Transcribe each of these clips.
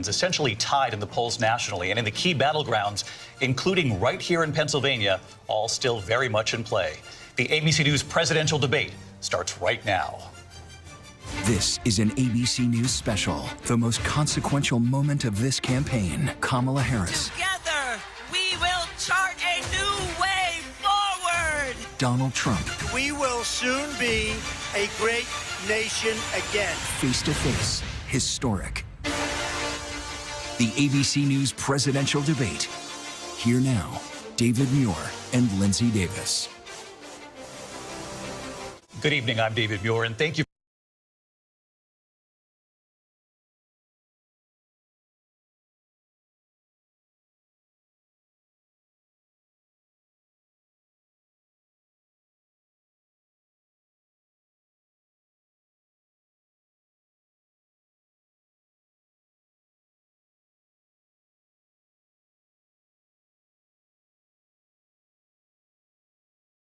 elections essentially tied in the polls nationally and in the key battlegrounds, including right here in Pennsylvania, all still very much in play. The ABC News presidential debate starts right now. This is an ABC News special, the most consequential moment of this campaign. Kamala Harris. Together, we will chart a new way forward. Donald Trump. We will soon be a great nation again. Face to face, historic. The ABC News presidential debate. Here now, David Muir and Lindsay Davis. Good evening, I'm David Muir, and thank you.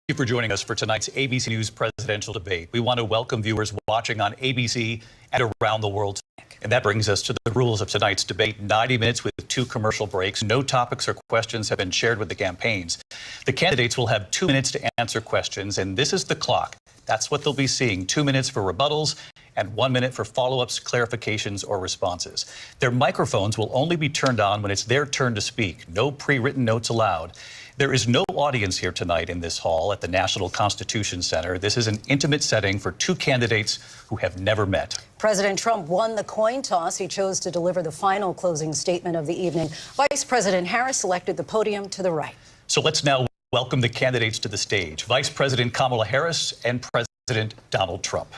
Thank you for joining us for tonight's ABC News presidential debate. We want to welcome viewers watching on ABC and around the world. And that brings us to the rules of tonight's debate. 90 minutes with 2 commercial breaks. No topics or questions have been shared with the campaigns. The candidates will have 2 minutes to answer questions, and this is the clock. That's what they'll be seeing. 2 minutes for rebuttals and 1 minute for follow-ups, clarifications, or responses. Their microphones will only be turned on when it's their turn to speak. No pre-written notes allowed. There is no audience here tonight in this hall at the National Constitution Center. This is an intimate setting for 2 candidates who have never met. President Trump won the coin toss. He chose to deliver the final closing statement of the evening. Vice President Harris selected the podium to the right. So let's now welcome the candidates to the stage. Vice President Kamala Harris and President Donald Trump.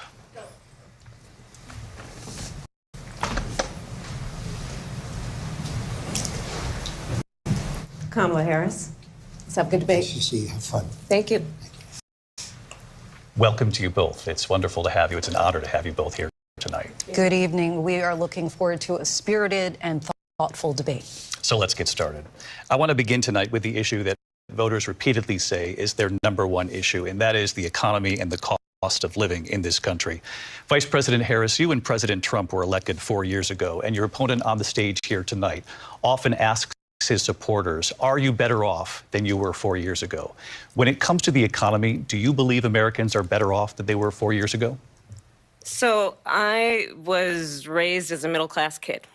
Kamala Harris. Let's have a good debate. Nice to see you. Have fun. Thank you. Welcome to you both. It's wonderful to have you. It's an honor to have you both here tonight. Good evening. We are looking forward to a spirited and thoughtful debate. So let's get started. I want to begin tonight with the issue that voters repeatedly say is their #1 issue, and that is the economy and the cost of living in this country. Vice President Harris, you and President Trump were elected 4 years ago, and your opponent on the stage here tonight often asks his supporters, are you better off than you were 4 years ago? When it comes to the economy, do you believe Americans are better off than they were 4 years ago? So I was raised as a middle-class kid,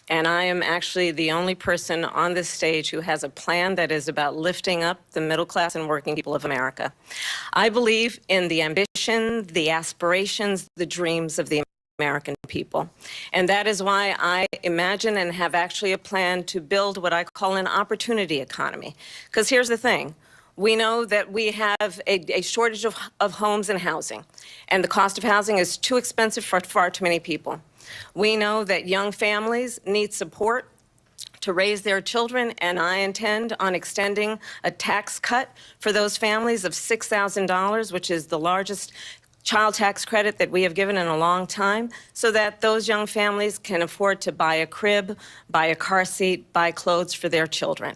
and I am actually the only person on this stage who has a plan that is about lifting up the middle class and working people of America. I believe in the ambition, the aspirations, the dreams of the American people. And that is why I imagine and have actually a plan to build what I call an opportunity economy. Because here's the thing. We know that we have a shortage of homes and housing, and the cost of housing is too expensive for far too many people. We know that young families need support to raise their children, and I intend on extending a tax cut for those families of $6,000, which is the largest child tax credit that we have given in a long time, so that those young families can afford to buy a crib, buy a car seat, buy clothes for their children.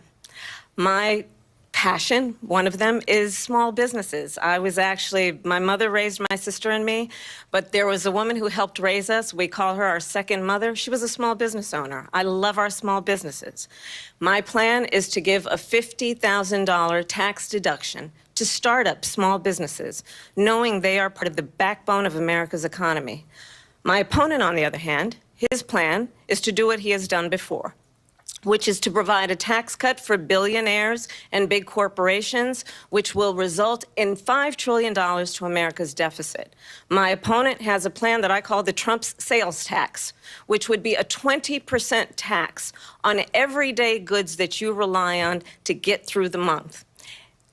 My passion, one of them, is small businesses. My mother raised my sister and me, but there was a woman who helped raise us. We call her our second mother. She was a small business owner. I love our small businesses. My plan is to give a $50,000 tax deduction to start up small businesses, knowing they are part of the backbone of America's economy. My opponent, on the other hand, his plan is to do what he has done before, which is to provide a tax cut for billionaires and big corporations, which will result in $5 trillion to America's deficit. My opponent has a plan that I call the Trump's sales tax, which would be a 20% tax on everyday goods that you rely on to get through the month.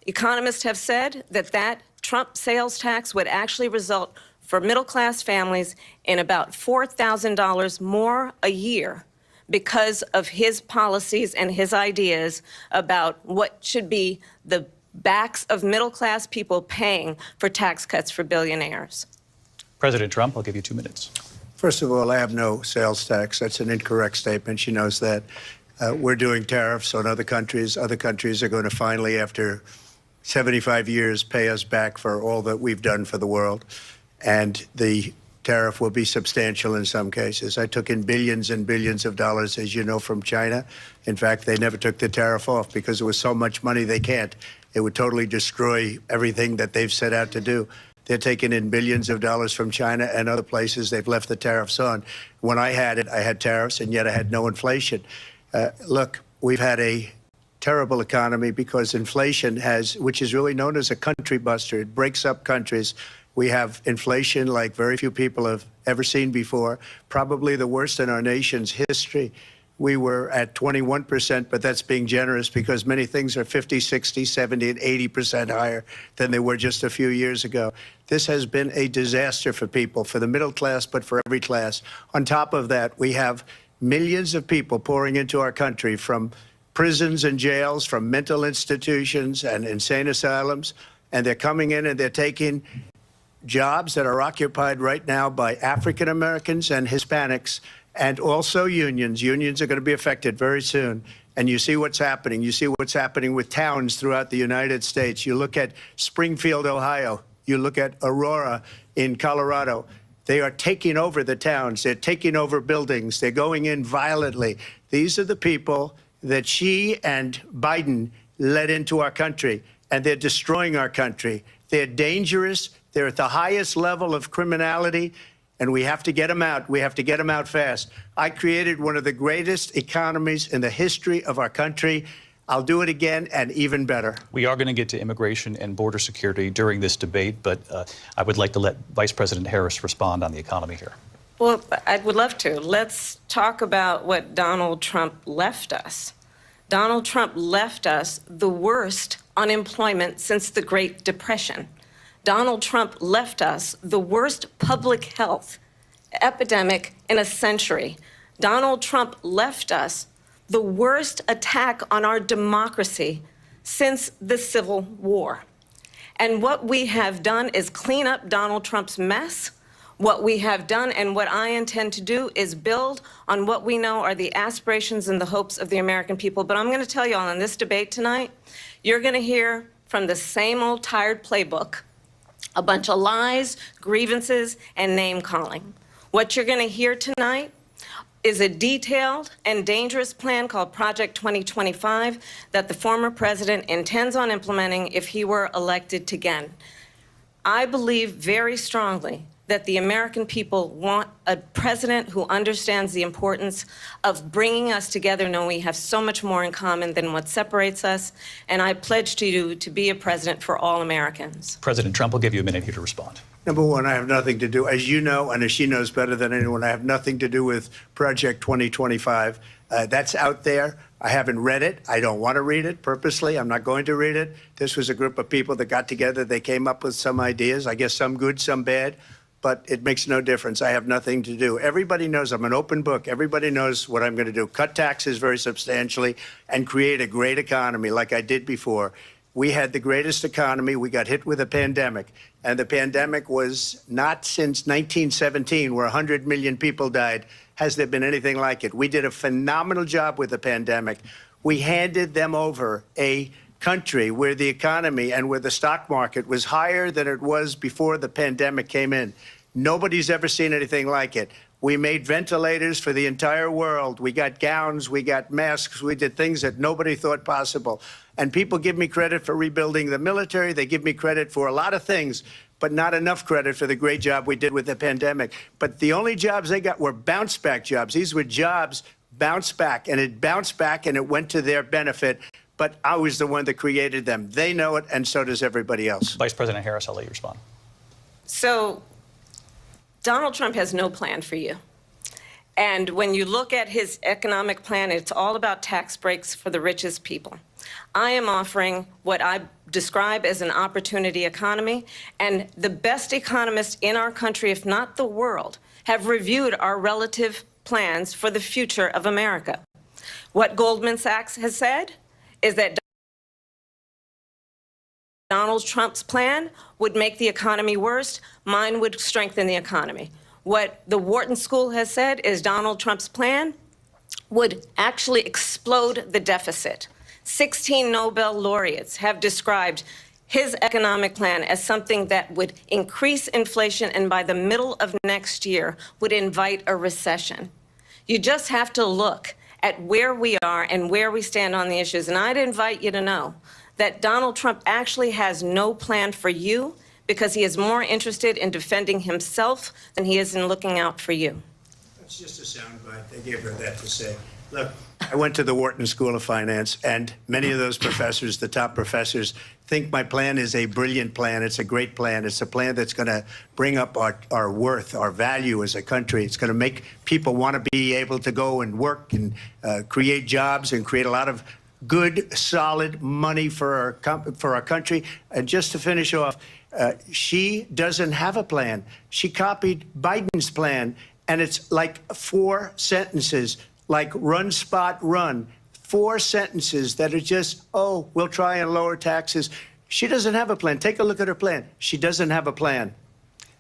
Economists have said that Trump sales tax would actually result for middle-class families in about $4,000 more a year because of his policies and his ideas about what should be the backs of middle-class people paying for tax cuts for billionaires. President Trump, I'll give you 2 minutes. First of all, I have no sales tax. That's an incorrect statement. She knows that. We're doing tariffs on other countries. Other countries are going to finally, after 75 years, pay us back for all that we've done for the world. And the tariff will be substantial in some cases. I took in billions and billions of dollars, as you know, from China. In fact, they never took the tariff off because there was so much money they can't. It would totally destroy everything that they've set out to do. They're taking in billions of dollars from China and other places. They've left the tariffs on. When I had it, I had tariffs, and yet I had no inflation. Look, we've had a terrible economy because inflation which is really known as a country buster. It breaks up countries. We have inflation like very few people have ever seen before, probably the worst in our nation's history. We were at 21%, but that's being generous because many things are 50, 60, 70, and 80% higher than they were just a few years ago. This has been a disaster for people, for the middle class, but for every class. On top of that, we have millions of people pouring into our country from prisons and jails, from mental institutions and insane asylums, and they're coming in and they're taking jobs that are occupied right now by African Americans and Hispanics, and also unions. Unions are going to be affected very soon. And you see what's happening. You see what's happening with towns throughout the United States. You look at Springfield, Ohio. You look at Aurora in Colorado. They are taking over the towns. They're taking over buildings. They're going in violently. These are the people that Xi and Biden led into our country, and they're destroying our country. They're dangerous. They're at the highest level of criminality, and we have to get them out. We have to get them out fast. I created one of the greatest economies in the history of our country. I'll do it again and even better. We are going to get to immigration and border security during this debate, but I would like to let Vice President Harris respond on the economy here. Well, I would love to. Let's talk about what Donald Trump left us. Donald Trump left us the worst unemployment since the Great Depression. Donald Trump left us the worst public health epidemic in a century. Donald Trump left us the worst attack on our democracy since the Civil War. And what we have done is clean up Donald Trump's mess. What we have done and what I intend to do is build on what we know are the aspirations and the hopes of the American people. But I'm going to tell you all in this debate tonight, you're going to hear from the same old tired playbook, a bunch of lies, grievances, and name-calling. What you're going to hear tonight is a detailed and dangerous plan called Project 2025 that the former president intends on implementing if he were elected again. I believe very strongly that the American people want a president who understands the importance of bringing us together, knowing we have so much more in common than what separates us. And I pledge to you to be a president for all Americans. President Trump will give you a minute here to respond. Number one, I have nothing to do, as you know, and as she knows better than anyone, I have nothing to do with Project 2025. That's out there. I haven't read it. I don't want to read it purposely. I'm not going to read it. This was a group of people that got together. They came up with some ideas, I guess some good, some bad. But it makes no difference. I have nothing to do. Everybody knows I'm an open book. Everybody knows what I'm going to do. Cut taxes very substantially and create a great economy like I did before. We had the greatest economy. We got hit with a pandemic. And the pandemic was not since 1917, where 100 million people died, has there been anything like it. We did a phenomenal job with the pandemic. We handed them over a country where the economy and where the stock market was higher than it was before the pandemic came in. Nobody's ever seen anything like it. We made ventilators for the entire world. We got gowns, we got masks, we did things that nobody thought possible. And people give me credit for rebuilding the military. They give me credit for a lot of things, but not enough credit for the great job we did with the pandemic. But the only jobs they got were bounce back jobs. These were jobs bounced back, and it bounced back and it went to their benefit. But I was the one that created them. They know it, and so does everybody else. Vice President Harris, I'll let you respond. So Donald Trump has no plan for you. And when you look at his economic plan, it's all about tax breaks for the richest people. I am offering what I describe as an opportunity economy, and the best economists in our country, if not the world, have reviewed our relative plans for the future of America. What Goldman Sachs has said is that Donald Trump's plan would make the economy worse. Mine would strengthen the economy. What the Wharton School has said is Donald Trump's plan would actually explode the deficit. 16 Nobel laureates have described his economic plan as something that would increase inflation and by the middle of next year would invite a recession. You just have to look at where we are and where we stand on the issues. And I'd invite you to know that Donald Trump actually has no plan for you because he is more interested in defending himself than he is in looking out for you. That's just a soundbite. They gave her that to say. Look, I went to the Wharton School of Finance, and many of those professors, the top professors, think my plan is a brilliant plan. It's a great plan. It's a plan that's going to bring up our worth, our value as a country. It's going to make people want to be able to go and work and create jobs and create a lot of good, solid money for our country. And just to finish off, she doesn't have a plan. She copied Biden's plan, and it's like 4 sentences. Like run, spot, run. 4 sentences that are just, oh, we'll try and lower taxes. She doesn't have a plan. Take a look at her plan. She doesn't have a plan.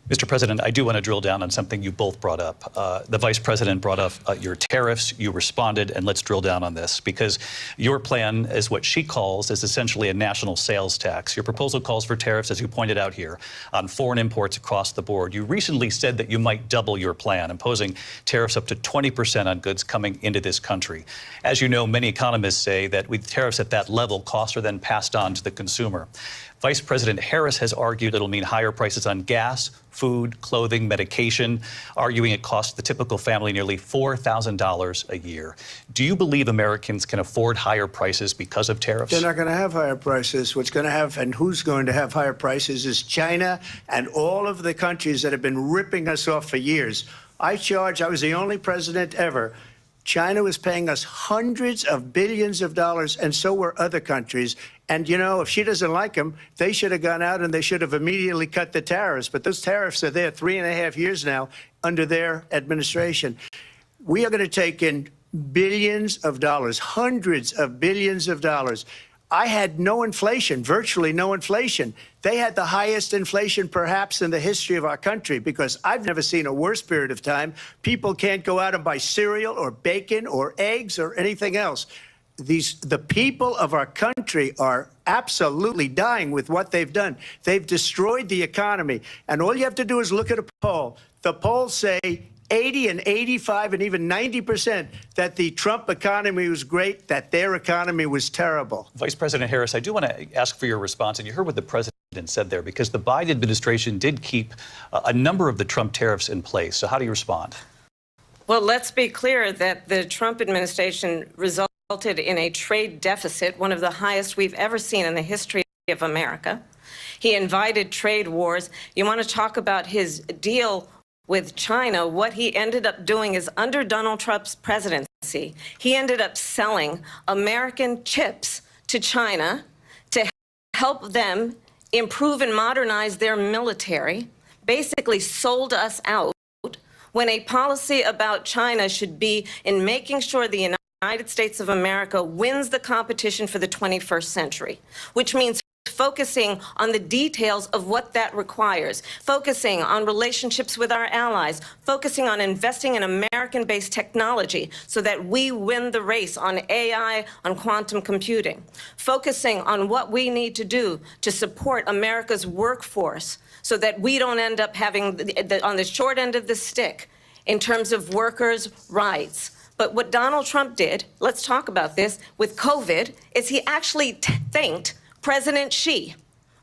Mr. President, I do want to drill down on something you both brought up. The Vice President brought up your tariffs. You responded, and let's drill down on this, because your plan is what she calls is essentially a national sales tax. Your proposal calls for tariffs, as you pointed out here, on foreign imports across the board. You recently said that you might double your plan, imposing tariffs up to 20% on goods coming into this country. As you know, many economists say that with tariffs at that level, costs are then passed on to the consumer. Vice President Harris has argued it'll mean higher prices on gas, food, clothing, medication, arguing it costs the typical family nearly $4,000 a year. Do you believe Americans can afford higher prices because of tariffs? They're not going to have higher prices. What's going to have and who's going to have higher prices is China and all of the countries that have been ripping us off for years. I was the only president ever. China was paying us hundreds of billions of dollars, and so were other countries. And, you know, if she doesn't like them, they should have gone out and they should have immediately cut the tariffs. But those tariffs are there 3.5 years now under their administration. We are going to take in billions of dollars, hundreds of billions of dollars. I had no inflation, virtually no inflation. They had the highest inflation perhaps in the history of our country, because I've never seen a worse period of time. People can't go out and buy cereal or bacon or eggs or anything else. The people of our country are absolutely dying with what they've done. They've destroyed the economy. And all you have to do is look at a poll. The polls say 80 and 85 and even 90% that the Trump economy was great, that their economy was terrible. Vice President Harris, I do want to ask for your response, and you heard what the president said there, because the Biden administration did keep a number of the Trump tariffs in place. So how do you respond? Well, let's be clear that the Trump administration resulted in a trade deficit, one of the highest we've ever seen in the history of America. He invited trade wars. You want to talk about his deal with China? What he ended up doing is, under Donald Trump's presidency, he ended up selling American chips to China to help them improve and modernize their military, basically sold us out, when a policy about China should be in making sure the United States of America wins the competition for the 21st century, which means focusing on the details of what that requires, focusing on relationships with our allies, focusing on investing in American-based technology so that we win the race on AI, on quantum computing, focusing on what we need to do to support America's workforce so that we don't end up having on the short end of the stick in terms of workers' rights. But what Donald Trump did, let's talk about this, with COVID, is he actually thanked President Xi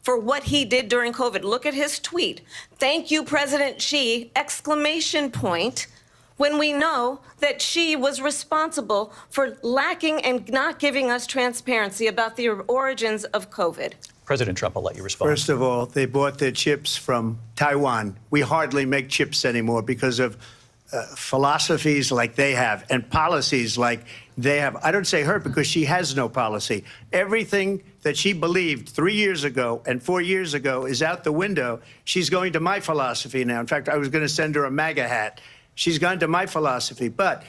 for what he did during COVID. Look at his tweet. Thank you, President Xi, exclamation point, when we know that Xi was responsible for lacking and not giving us transparency about the origins of COVID. President Trump, I'll let you respond. First of all, they bought their chips from Taiwan. We hardly make chips anymore because of philosophies like they have and policies like they have. I don't say her because she has no policy. Everything that she believed 3 years ago and 4 years ago is out the window. She's going to my philosophy now. In fact, I was going to send her a MAGA hat. She's gone to my philosophy. But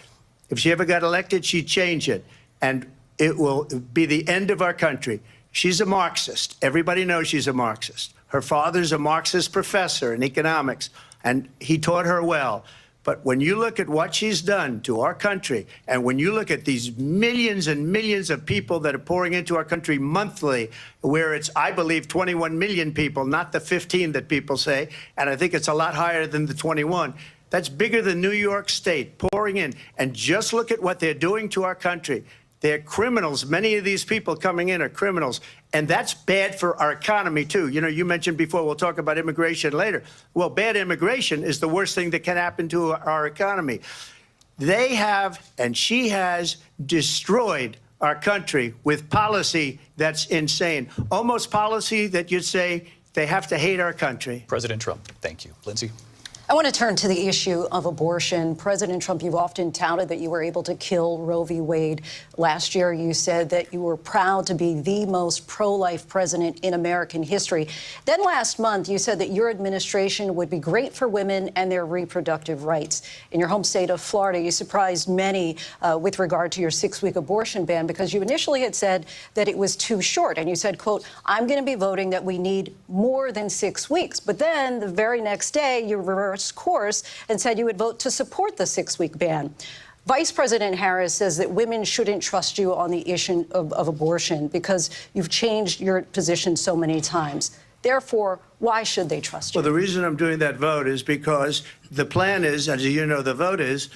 if she ever got elected, she'd change it. And it will be the end of our country. She's a Marxist. Everybody knows she's a Marxist. Her father's a Marxist professor in economics, and he taught her well. But when you look at what she's done to our country, and when you look at these millions and millions of people that are pouring into our country monthly, where it's, I believe, 21 million people, not the 15 that people say, and I think it's a lot higher than the 21. That's bigger than New York State pouring in. And just look at what they're doing to our country. They're criminals. Many of these people coming in are criminals. And that's bad for our economy, too. You know, you mentioned before, we'll talk about immigration later. Well, bad immigration is the worst thing that can happen to our economy. They have, and she has, destroyed our country with policy that's insane. Almost policy that you'd say they have to hate our country. President Trump, thank you. Lindsay? I want to turn to the issue of abortion. President Trump, you've often touted that you were able to kill Roe v. Wade. Last year, you said that you were proud to be the most pro-life president in American history. Then last month, you said that your administration would be great for women and their reproductive rights. In your home state of Florida, you surprised many with regard to your 6-week abortion ban because you initially had said that it was too short. And you said, quote, I'm going to be voting that we need more than 6 weeks. But then the very next day, you reversed course and said you would vote to support the 6-week ban. Vice President Harris says that women shouldn't trust you on the issue of abortion because you've changed your position so many times. Therefore, why should they trust you? Well, the reason I'm doing that vote is because the plan is, as you know, the vote is,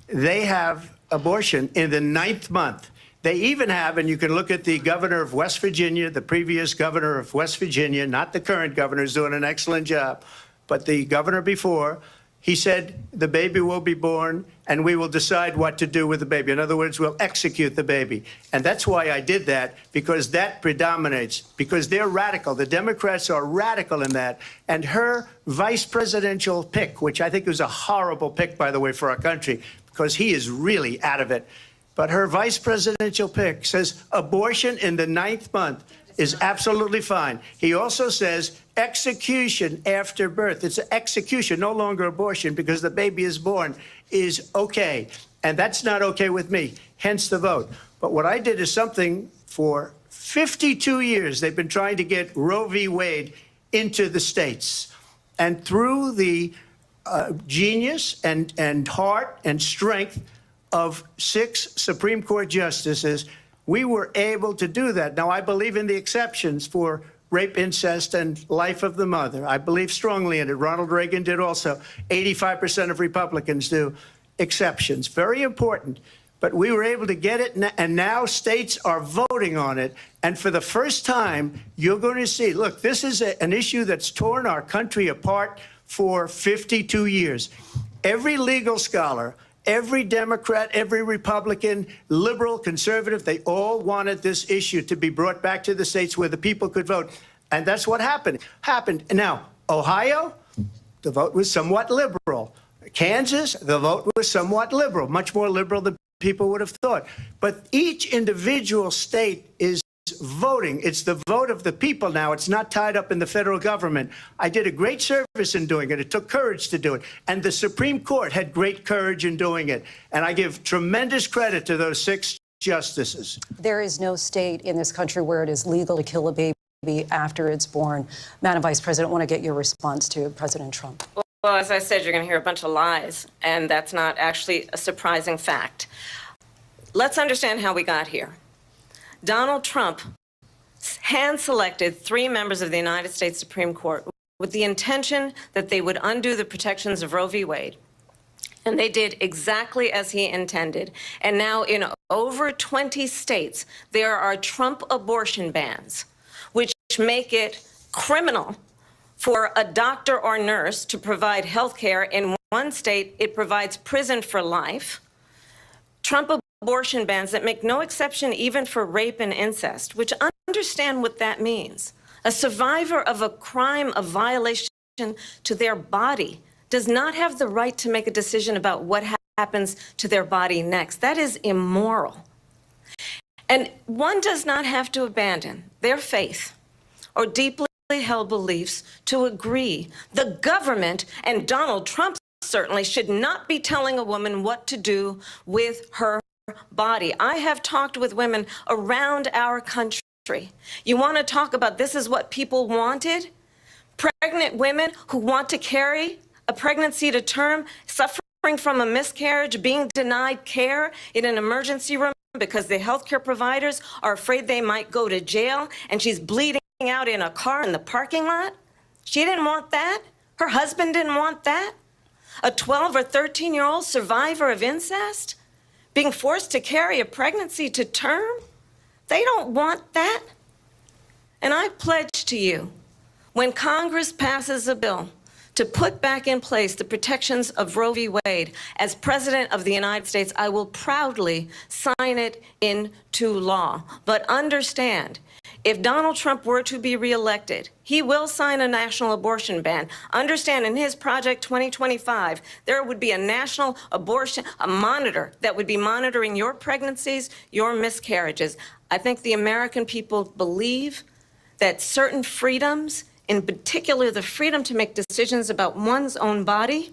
they have abortion in the 9th month. They even have, and you can look at the governor of West Virginia, the previous governor of West Virginia, not the current governor, is doing an excellent job, but the governor before, he said the baby will be born and we will decide what to do with the baby. In other words, we'll execute the baby. And that's why I did that, because that predominates, because they're radical. The Democrats are radical in that. And her vice presidential pick, which I think was a horrible pick, by the way, for our country, because he is really out of it. But her vice presidential pick says abortion in the 9th month is absolutely fine. He also says execution after birth. It's execution, no longer abortion, because the baby is born, is okay. And that's not okay with me, hence the vote. But what I did is something for 52 years. They've been trying to get Roe v. Wade into the states. And through the genius and heart and strength of 6 Supreme Court justices, we were able to do that. Now, I believe in the exceptions for rape, incest, and life of the mother. I believe strongly in it. Ronald Reagan did also. 85% of Republicans do. Exceptions. Very important. But we were able to get it, and now states are voting on it. And for the first time, you're going to see, look, this is an issue that's torn our country apart for 52 years. Every legal scholar, every Democrat, every Republican, liberal, conservative, they all wanted this issue to be brought back to the states where the people could vote. And that's what happened. Now, Ohio, the vote was somewhat liberal. Kansas, the vote was somewhat liberal, much more liberal than people would have thought. But each individual state is voting. It's the vote of the people now. It's not tied up in the federal government. I did a great service in doing it. It took courage to do it. And the Supreme Court had great courage in doing it. And I give tremendous credit to those 6 justices. There is no state in this country where it is legal to kill a baby after it's born. Madam Vice President, I want to get your response to President Trump. Well, as I said, you're going to hear a bunch of lies, and that's not actually a surprising fact. Let's understand how we got here. Donald Trump hand-selected 3 members of the United States Supreme Court with the intention that they would undo the protections of Roe v. Wade. And they did exactly as he intended. And now in over 20 states, there are Trump abortion bans, which make it criminal for a doctor or nurse to provide health care. In one state, it provides prison for life. Trump abortion bans that make no exception even for rape and incest, which understand what that means. A survivor of a crime of violation to their body does not have the right to make a decision about what happens to their body next. That is immoral. And one does not have to abandon their faith or deeply held beliefs to agree. The government, and Donald Trump certainly, should not be telling a woman what to do with her body. I have talked with women around our country. You want to talk about this is what people wanted? Pregnant women who want to carry a pregnancy to term, suffering from a miscarriage, being denied care in an emergency room because the healthcare providers are afraid they might go to jail, and she's bleeding out in a car in the parking lot. She didn't want that. Her husband didn't want that. A 12 or 13-year-old survivor of incest being forced to carry a pregnancy to term. They don't want that. And I pledge to you, when Congress passes a bill to put back in place the protections of Roe v. Wade, as President of the United States, I will proudly sign it into law. But understand, if Donald Trump were to be reelected, he will sign a national abortion ban. Understand, in his Project 2025, there would be a national abortion, a monitor that would be monitoring your pregnancies, your miscarriages. I think the American people believe that certain freedoms, in particular the freedom to make decisions about one's own body,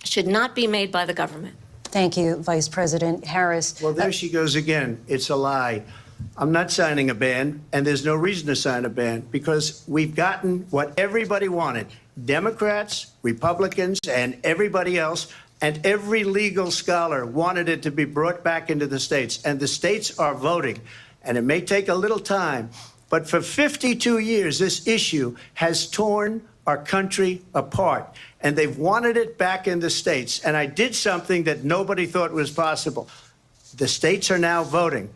should not be made by the government. Thank you, Vice President Harris. Well, there she goes again. It's a lie. I'm not signing a ban, and there's no reason to sign a ban because we've gotten what everybody wanted. Democrats, Republicans, and everybody else, and every legal scholar wanted it to be brought back into the states, and the states are voting. And it may take a little time, but for 52 years, this issue has torn our country apart, and they've wanted it back in the states. And I did something that nobody thought was possible. The states are now voting.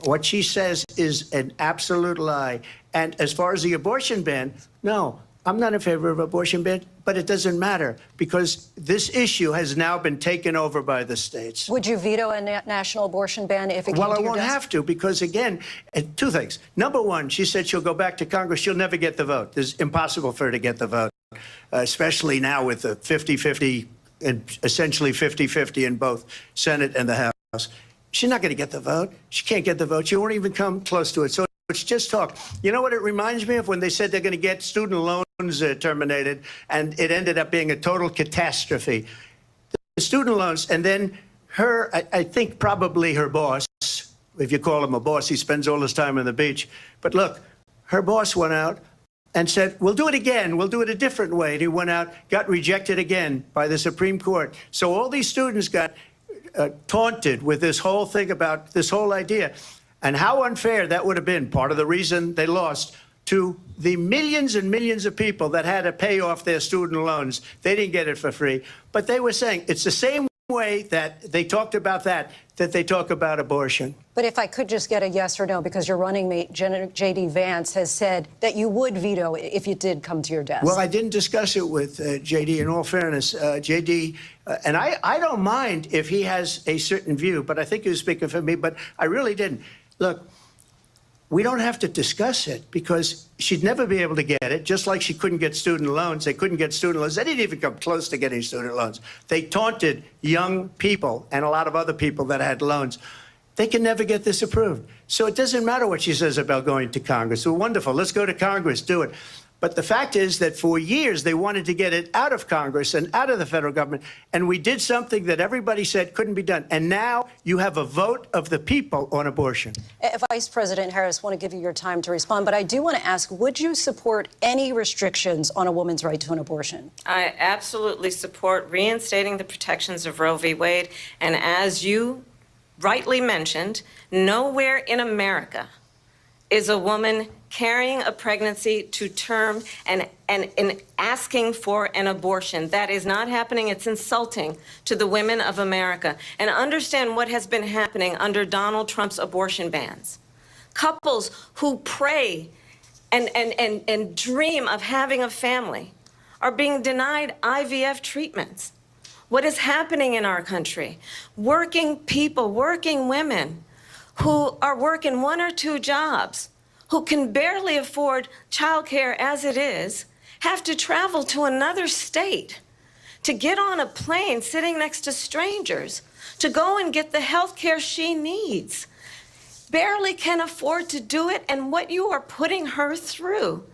What she says is an absolute lie. And as far as the abortion ban, no, I'm not in favor of abortion ban, but it doesn't matter because this issue has now been taken over by the states. Would you veto a national abortion ban if it came Well, to I your won't desk? have to because, again, two things. Number one, she said she'll go back to Congress. She'll never get the vote. It's impossible for her to get the vote, especially now with the 50-50 and essentially 50-50 in both Senate and the House. She's not going to get the vote. She can't get the vote. She won't even come close to it. So it's just talk. You know what it reminds me of? When they said they're going to get student loans terminated, and it ended up being a total catastrophe. The student loans, and then her, I think probably her boss, if you call him a boss, he spends all his time on the beach. But look, her boss went out and said, we'll do it again. We'll do it a different way. And he went out, got rejected again by the Supreme Court. So all these students got taunted with this whole thing about this whole idea. And how unfair that would have been, part of the reason they lost, to the millions and millions of people that had to pay off their student loans. They didn't get it for free. But they were saying it's the same way that they talked about that they talk about abortion. But if I could just get a yes or no, because your running mate, J.D. Vance, has said that you would veto it if it did come to your desk. Well, I didn't discuss it with J.D. in all fairness. J.D., and I don't mind if he has a certain view, but I think he was speaking for me, but I really didn't. Look, we don't have to discuss it because she'd never be able to get it, just like she couldn't get student loans. They couldn't get student loans. They didn't even come close to getting student loans. They taunted young people and a lot of other people that had loans. They can never get this approved. So it doesn't matter what she says about going to Congress. Well, wonderful. Let's go to Congress. Do it. But the fact is that for years, they wanted to get it out of Congress and out of the federal government. And we did something that everybody said couldn't be done. And now you have a vote of the people on abortion. Vice President Harris, I want to give you your time to respond, but I do want to ask, would you support any restrictions on a woman's right to an abortion? I absolutely support reinstating the protections of Roe v. Wade. And as you rightly mentioned, nowhere in America is a woman carrying a pregnancy to term and asking for an abortion. That is not happening. It's insulting to the women of America. And understand what has been happening under Donald Trump's abortion bans. Couples who pray and dream of having a family are being denied IVF treatments. What is happening in our country? Working people, working women who are working 1 or 2 jobs, who can barely afford childcare as it is, have to travel to another state to get on a plane sitting next to strangers to go and get the health care she needs. Barely can afford to do it, and what you are putting her through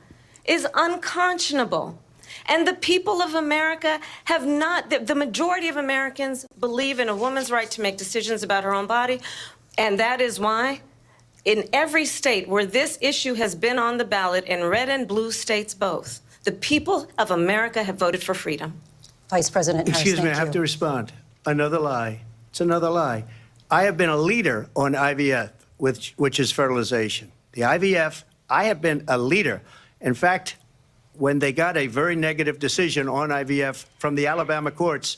is unconscionable. And the people of America have not, the majority of Americans believe in a woman's right to make decisions about her own body, and that is why in every state where this issue has been on the ballot, in red and blue states both, the people of America have voted for freedom. Vice President Harris, Excuse me, I thank have you. to respond. Another lie. It's another lie. I have been a leader on IVF, which is fertilization. The IVF, I have been a leader. In fact, when they got a very negative decision on IVF from the Alabama courts,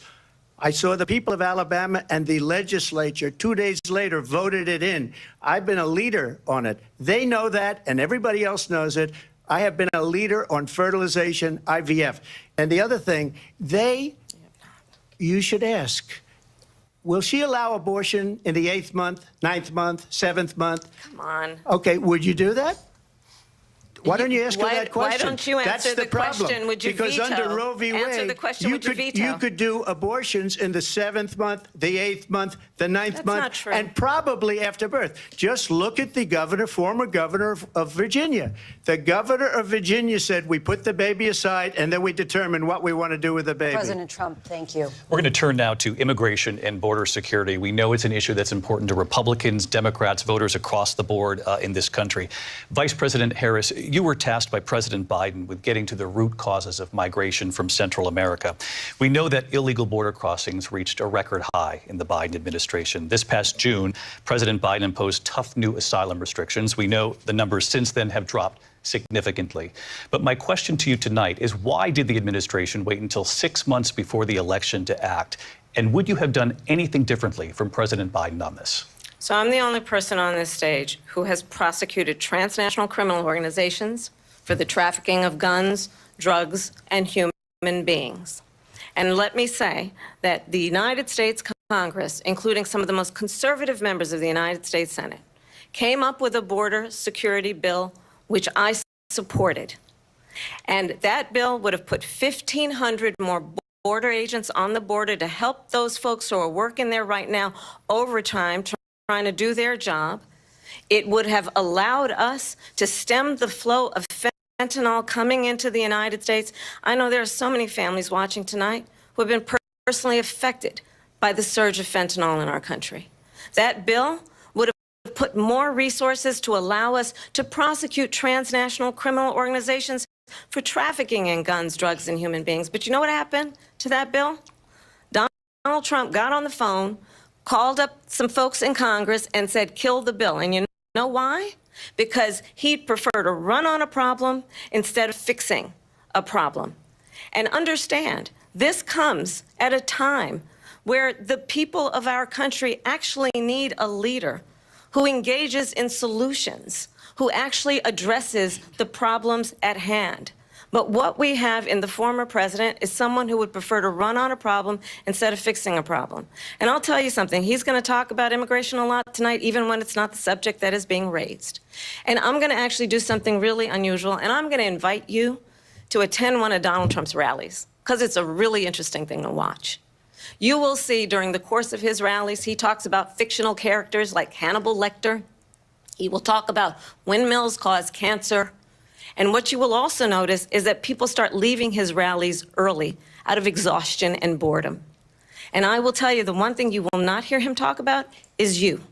I saw the people of Alabama and the legislature 2 days later voted it in. I've been a leader on it. They know that, and everybody else knows it. I have been a leader on fertilization, IVF. And the other thing, you should ask, will she allow abortion in the 8th month, 9th month, 7th month? Come on. Okay, would you do that? Why don't you ask her that question? Why don't you answer the question? Would you because veto? Under Roe v. Answer Wade, the question, would you veto? you could do abortions in the 7th month, the 8th month, the 9th That's month, not true. and probably after birth. Just look at the governor, former governor of Virginia. The governor of Virginia said, we put the baby aside, and then we determine what we want to do with the baby. President Trump, thank you. We're going to turn now to immigration and border security. We know it's an issue that's important to Republicans, Democrats, voters across the board in this country. Vice President Harris, you were tasked by President Biden with getting to the root causes of migration from Central America. We know that illegal border crossings reached a record high in the Biden administration. This past June, President Biden imposed tough new asylum restrictions. We know the numbers since then have dropped significantly. But my question to you tonight is, why did the administration wait until 6 months before the election to act? And would you have done anything differently from President Biden on this? So I'm the only person on this stage who has prosecuted transnational criminal organizations for the trafficking of guns, drugs, and human beings. And let me say that the United States Congress, including some of the most conservative members of the United States Senate, came up with a border security bill which I supported. And that bill would have put 1,500 more border agents on the border to help those folks who are working there right now overtime, trying to do their job. It would have allowed us to stem the flow of fentanyl coming into the United States. I know there are so many families watching tonight who have been personally affected by the surge of fentanyl in our country. That bill would have put more resources to allow us to prosecute transnational criminal organizations for trafficking in guns, drugs, and human beings. But you know what happened to that bill? Donald Trump got on the phone, called up some folks in Congress, and said, kill the bill. And you know why? Because he'd prefer to run on a problem instead of fixing a problem. And understand, this comes at a time where the people of our country actually need a leader who engages in solutions, who actually addresses the problems at hand. But what we have in the former president is someone who would prefer to run on a problem instead of fixing a problem. And I'll tell you something, he's going to talk about immigration a lot tonight, even when it's not the subject that is being raised. And I'm going to actually do something really unusual, and I'm going to invite you to attend one of Donald Trump's rallies, because it's a really interesting thing to watch. You will see during the course of his rallies, he talks about fictional characters like Hannibal Lecter. He will talk about windmills cause cancer. And what you will also notice is that people start leaving his rallies early out of exhaustion and boredom. And I will tell you, the one thing you will not hear him talk about is you.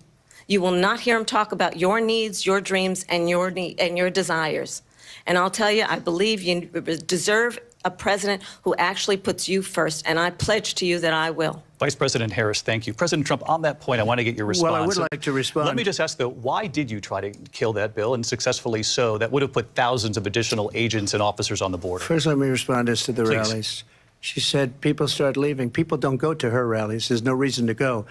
You will not hear him talk about your needs, your dreams, and your desires. And I'll tell you, I believe you deserve a president who actually puts you first, and I pledge to you that I will. Vice President Harris, thank you. President Trump, on that point, I want to get your response. Well, I would like to respond. Let me just ask, though, why did you try to kill that bill, and successfully so? That would have put thousands of additional agents and officers on the border. First, let me respond as to the Please. rallies. She said people start leaving. People don't go to her rallies. There's no reason to go.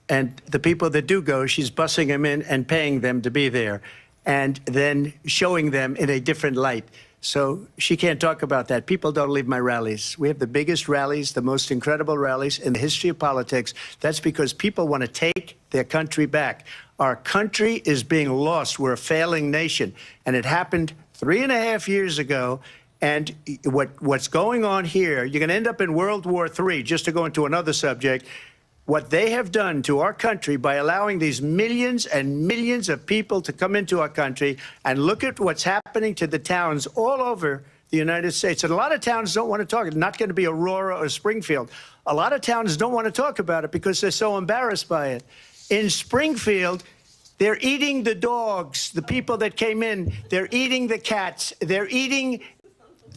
And the people that do go, she's bussing them in and paying them to be there, and then showing them in a different light. So she can't talk about that. People don't leave my rallies. We have the biggest rallies, the most incredible rallies in the history of politics. That's because people want to take their country back. Our country is being lost. We're a failing nation. And it happened 3.5 years ago. And what's going on here, you're going to end up in World War III, just to go into another subject. What they have done to our country by allowing these millions and millions of people to come into our country, and look at what's happening to the towns all over the United States. And a lot of towns don't want to talk. It's not going to be Aurora or Springfield. A lot of towns don't want to talk about it because they're so embarrassed by it. In Springfield, they're eating the dogs, the people that came in. They're eating the cats. They're eating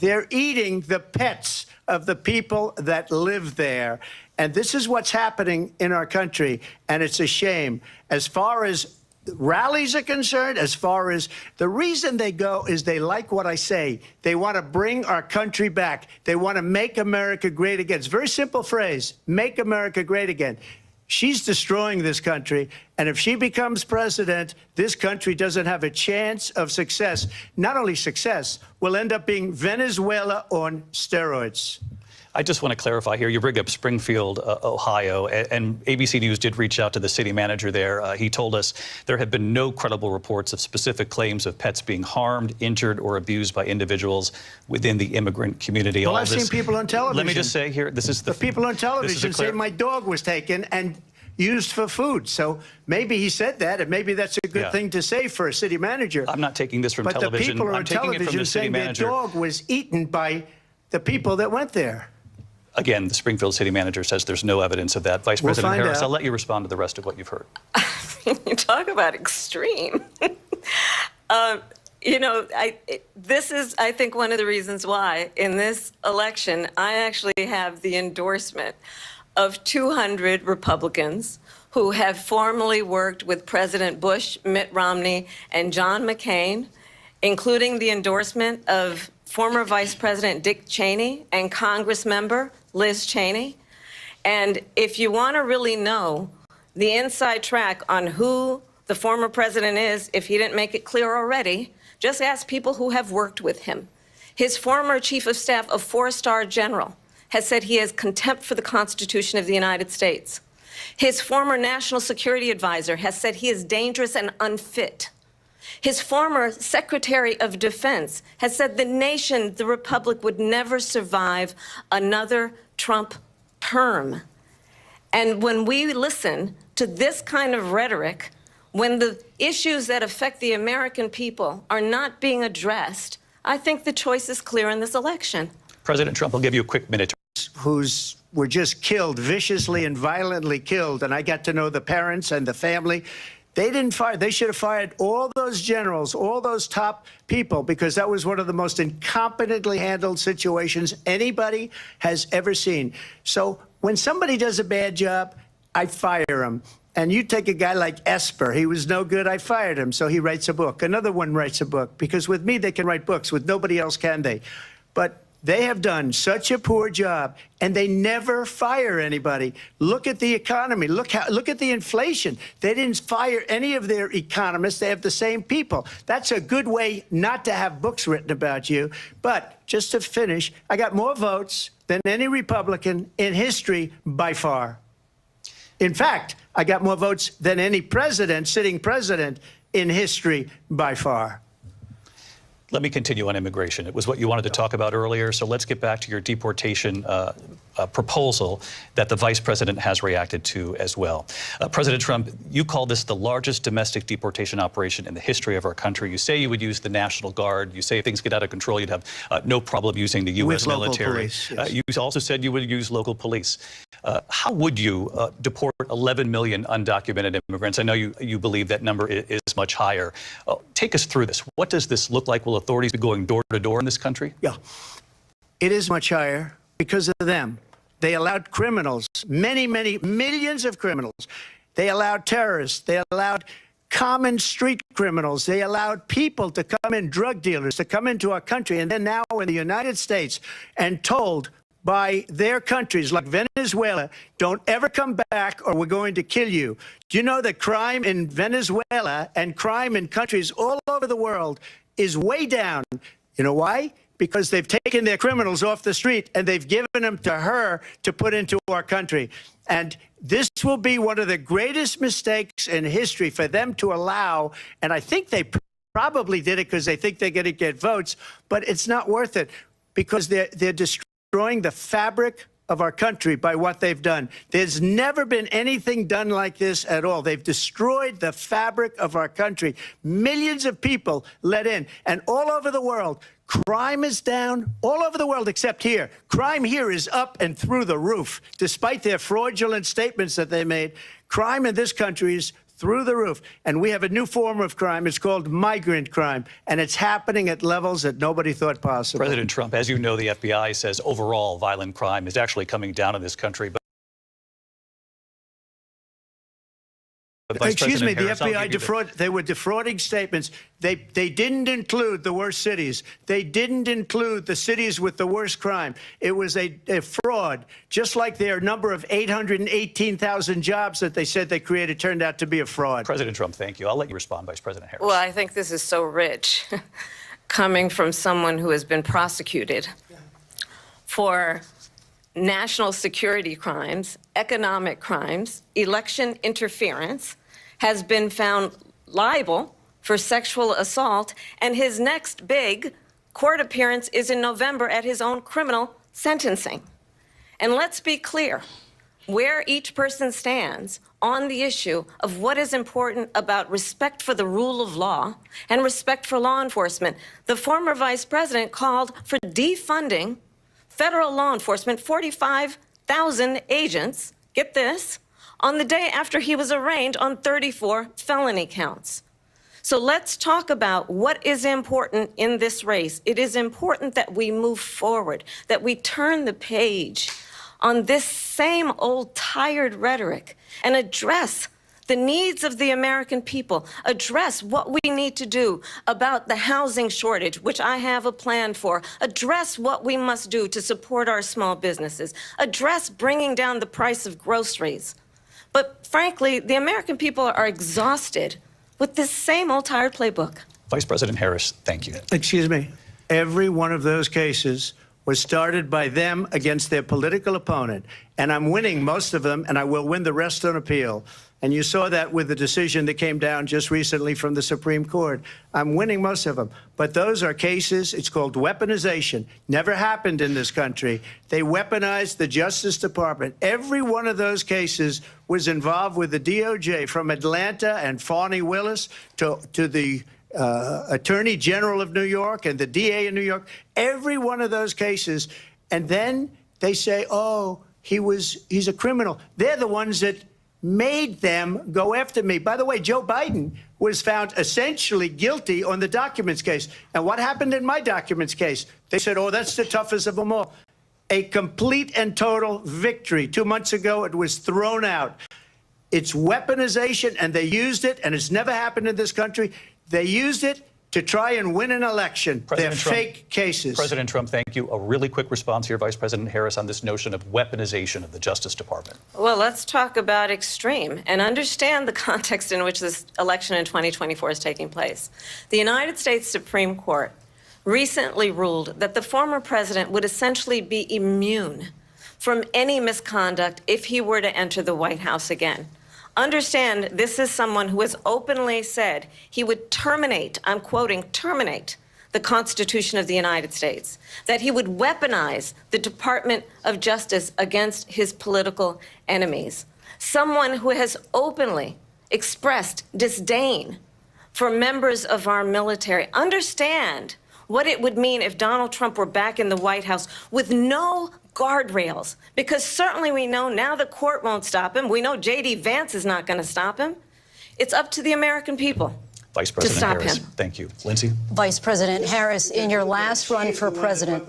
the pets of the people that live there. And this is what's happening in our country, and it's a shame. As far as rallies are concerned, as far as the reason they go is they like what I say. They want to bring our country back. They want to make America great again. It's a very simple phrase, make America great again. She's destroying this country, and if she becomes president, this country doesn't have a chance of success. Not only success, we'll end up being Venezuela on steroids. I just want to clarify here. You bring up Springfield, Ohio, and ABC News did reach out to the city manager there. He told us there have been no credible reports of specific claims of pets being harmed, injured, or abused by individuals within the immigrant community. Well, I've seen people on television. Let me just say here, this is the people on television say my dog was taken and used for food. So maybe he said that, and maybe that's a good thing to say for a city manager. I'm not taking this from television. But the people on television saying their dog was eaten by the people that went there. Again, the Springfield city manager says there's no evidence of that. Vice President Harris, I'll let you respond to the rest of what you've heard. You talk about extreme. You know, this is, I think, one of the reasons why in this election I actually have the endorsement of 200 Republicans who have formerly worked with President Bush, Mitt Romney, and John McCain, including the endorsement of former Vice President Dick Cheney and Congress member Liz Cheney. And if you want to really know the inside track on who the former president is, if he didn't make it clear already, just ask people who have worked with him. His former chief of staff, a four-star general, has said he has contempt for the Constitution of the United States. His former national security advisor has said he is dangerous and unfit. His former Secretary of Defense has said the nation, the republic, would never survive another Trump term. And when we listen to this kind of rhetoric, when the issues that affect the American people are not being addressed, I think the choice is clear in this election. President Trump, I'll give you a quick minute. Were just killed, viciously and violently killed, and I got to know the parents and the family. They didn't fire. They should have fired all those generals, all those top people, because that was one of the most incompetently handled situations anybody has ever seen. So when somebody does a bad job, I fire him. And you take a guy like Esper. He was no good. I fired him. So he writes a book. Another one writes a book. Because with me, they can write books. With nobody else can they. But they have done such a poor job, and they never fire anybody. Look at the economy. Look at the inflation. They didn't fire any of their economists. They have the same people. That's a good way not to have books written about you. But just to finish, I got more votes than any Republican in history by far. In fact, I got more votes than any president, sitting president, in history by far. Let me continue on immigration. It was what you wanted to talk about earlier, so let's get back to your deportation proposal that the vice president has reacted to as well. President Trump, you call this the largest domestic deportation operation in the history of our country. You say you would use the National Guard. You say if things get out of control, you'd have no problem using the U.S. military. Police, yes. You also said you would use local police. How would you deport 11 million undocumented immigrants? I know you believe that number is much higher. Take us through this. What does this look like? Will authorities be going door to door in this country? Yeah, it is much higher because of them. They allowed criminals, many millions of criminals. They allowed terrorists. They allowed common street criminals. They allowed people to come in, drug dealers, to come into our country. And then now in the United States and told by their countries like Venezuela, don't ever come back or we're going to kill you. Do you know that crime in Venezuela and crime in countries all over the world is way down? You know why? Because they've taken their criminals off the street and they've given them to her to put into our country. And this will be one of the greatest mistakes in history for them to allow. And I think they probably did it because they think they're going to get votes, but it's not worth it because they're destroying the fabric of our country by what they've done. There's never been anything done like this at all. They've destroyed the fabric of our country. Millions of people let in, and all over the world, crime is down all over the world except here. Crime here is up and through the roof. Despite their fraudulent statements that they made, crime in this country is through the roof. And we have a new form of crime. It's called migrant crime. And it's happening at levels that nobody thought possible. President Trump, as you know, the FBI says overall violent crime is actually coming down in this country. But Vice Excuse me, President the Harris, I'll FBI give you they were defrauding statements. They didn't include the worst cities. They didn't include the cities with the worst crime. It was a fraud, just like their number of 818,000 jobs that they said they created turned out to be a fraud. President Trump, thank you. I'll let you respond, Vice President Harris. Well, I think this is so rich, coming from someone who has been prosecuted for national security crimes, economic crimes, election interference, has been found liable for sexual assault, and his next big court appearance is in November at his own criminal sentencing. And let's be clear, where each person stands on the issue of what is important about respect for the rule of law and respect for law enforcement. The former vice president called for defunding federal law enforcement, 45,000 agents, get this, on the day after he was arraigned on 34 felony counts. So let's talk about what is important in this race. It is important that we move forward, that we turn the page on this same old tired rhetoric and address the needs of the American people, address what we need to do about the housing shortage, which I have a plan for, address what we must do to support our small businesses, address bringing down the price of groceries. But frankly, the American people are exhausted with this same old tired playbook. Vice President Harris, thank you. Excuse me. Every one of those cases was started by them against their political opponent. And I'm winning most of them, and I will win the rest on appeal. And you saw that with the decision that came down just recently from the Supreme Court. I'm winning most of them. But those are cases, it's called weaponization. Never happened in this country. They weaponized the Justice Department. Every one of those cases was involved with the DOJ, from Atlanta and Fani Willis to the Attorney General of New York and the DA in New York. Every one of those cases. And then they say, oh, he's a criminal. They're the ones that made them go after me. By the way, Joe Biden was found essentially guilty on the documents case. And what happened in my documents case? They said, oh, that's the toughest of them all. A complete and total victory. 2 months ago, it was thrown out. It's weaponization, and they used it, and it's never happened in this country. They used it to try and win an election. They're fake cases. President Trump, thank you. A really quick response here, Vice President Harris, on this notion of weaponization of the Justice Department. Well, let's talk about extreme and understand the context in which this election in 2024 is taking place. The United States Supreme Court recently ruled that the former president would essentially be immune from any misconduct if he were to enter the White House again. Understand, this is someone who has openly said he would terminate, I'm quoting, terminate the Constitution of the United States, that he would weaponize the Department of Justice against his political enemies. Someone who has openly expressed disdain for members of our military. Understand what it would mean if Donald Trump were back in the White House with no guardrails, because certainly we know now the court won't stop him. We know J.D. Vance is not going to stop him. It's up to the American people Vice President to stop Harris, him. Thank you. Lindsay? Vice President Harris, in your last run for president.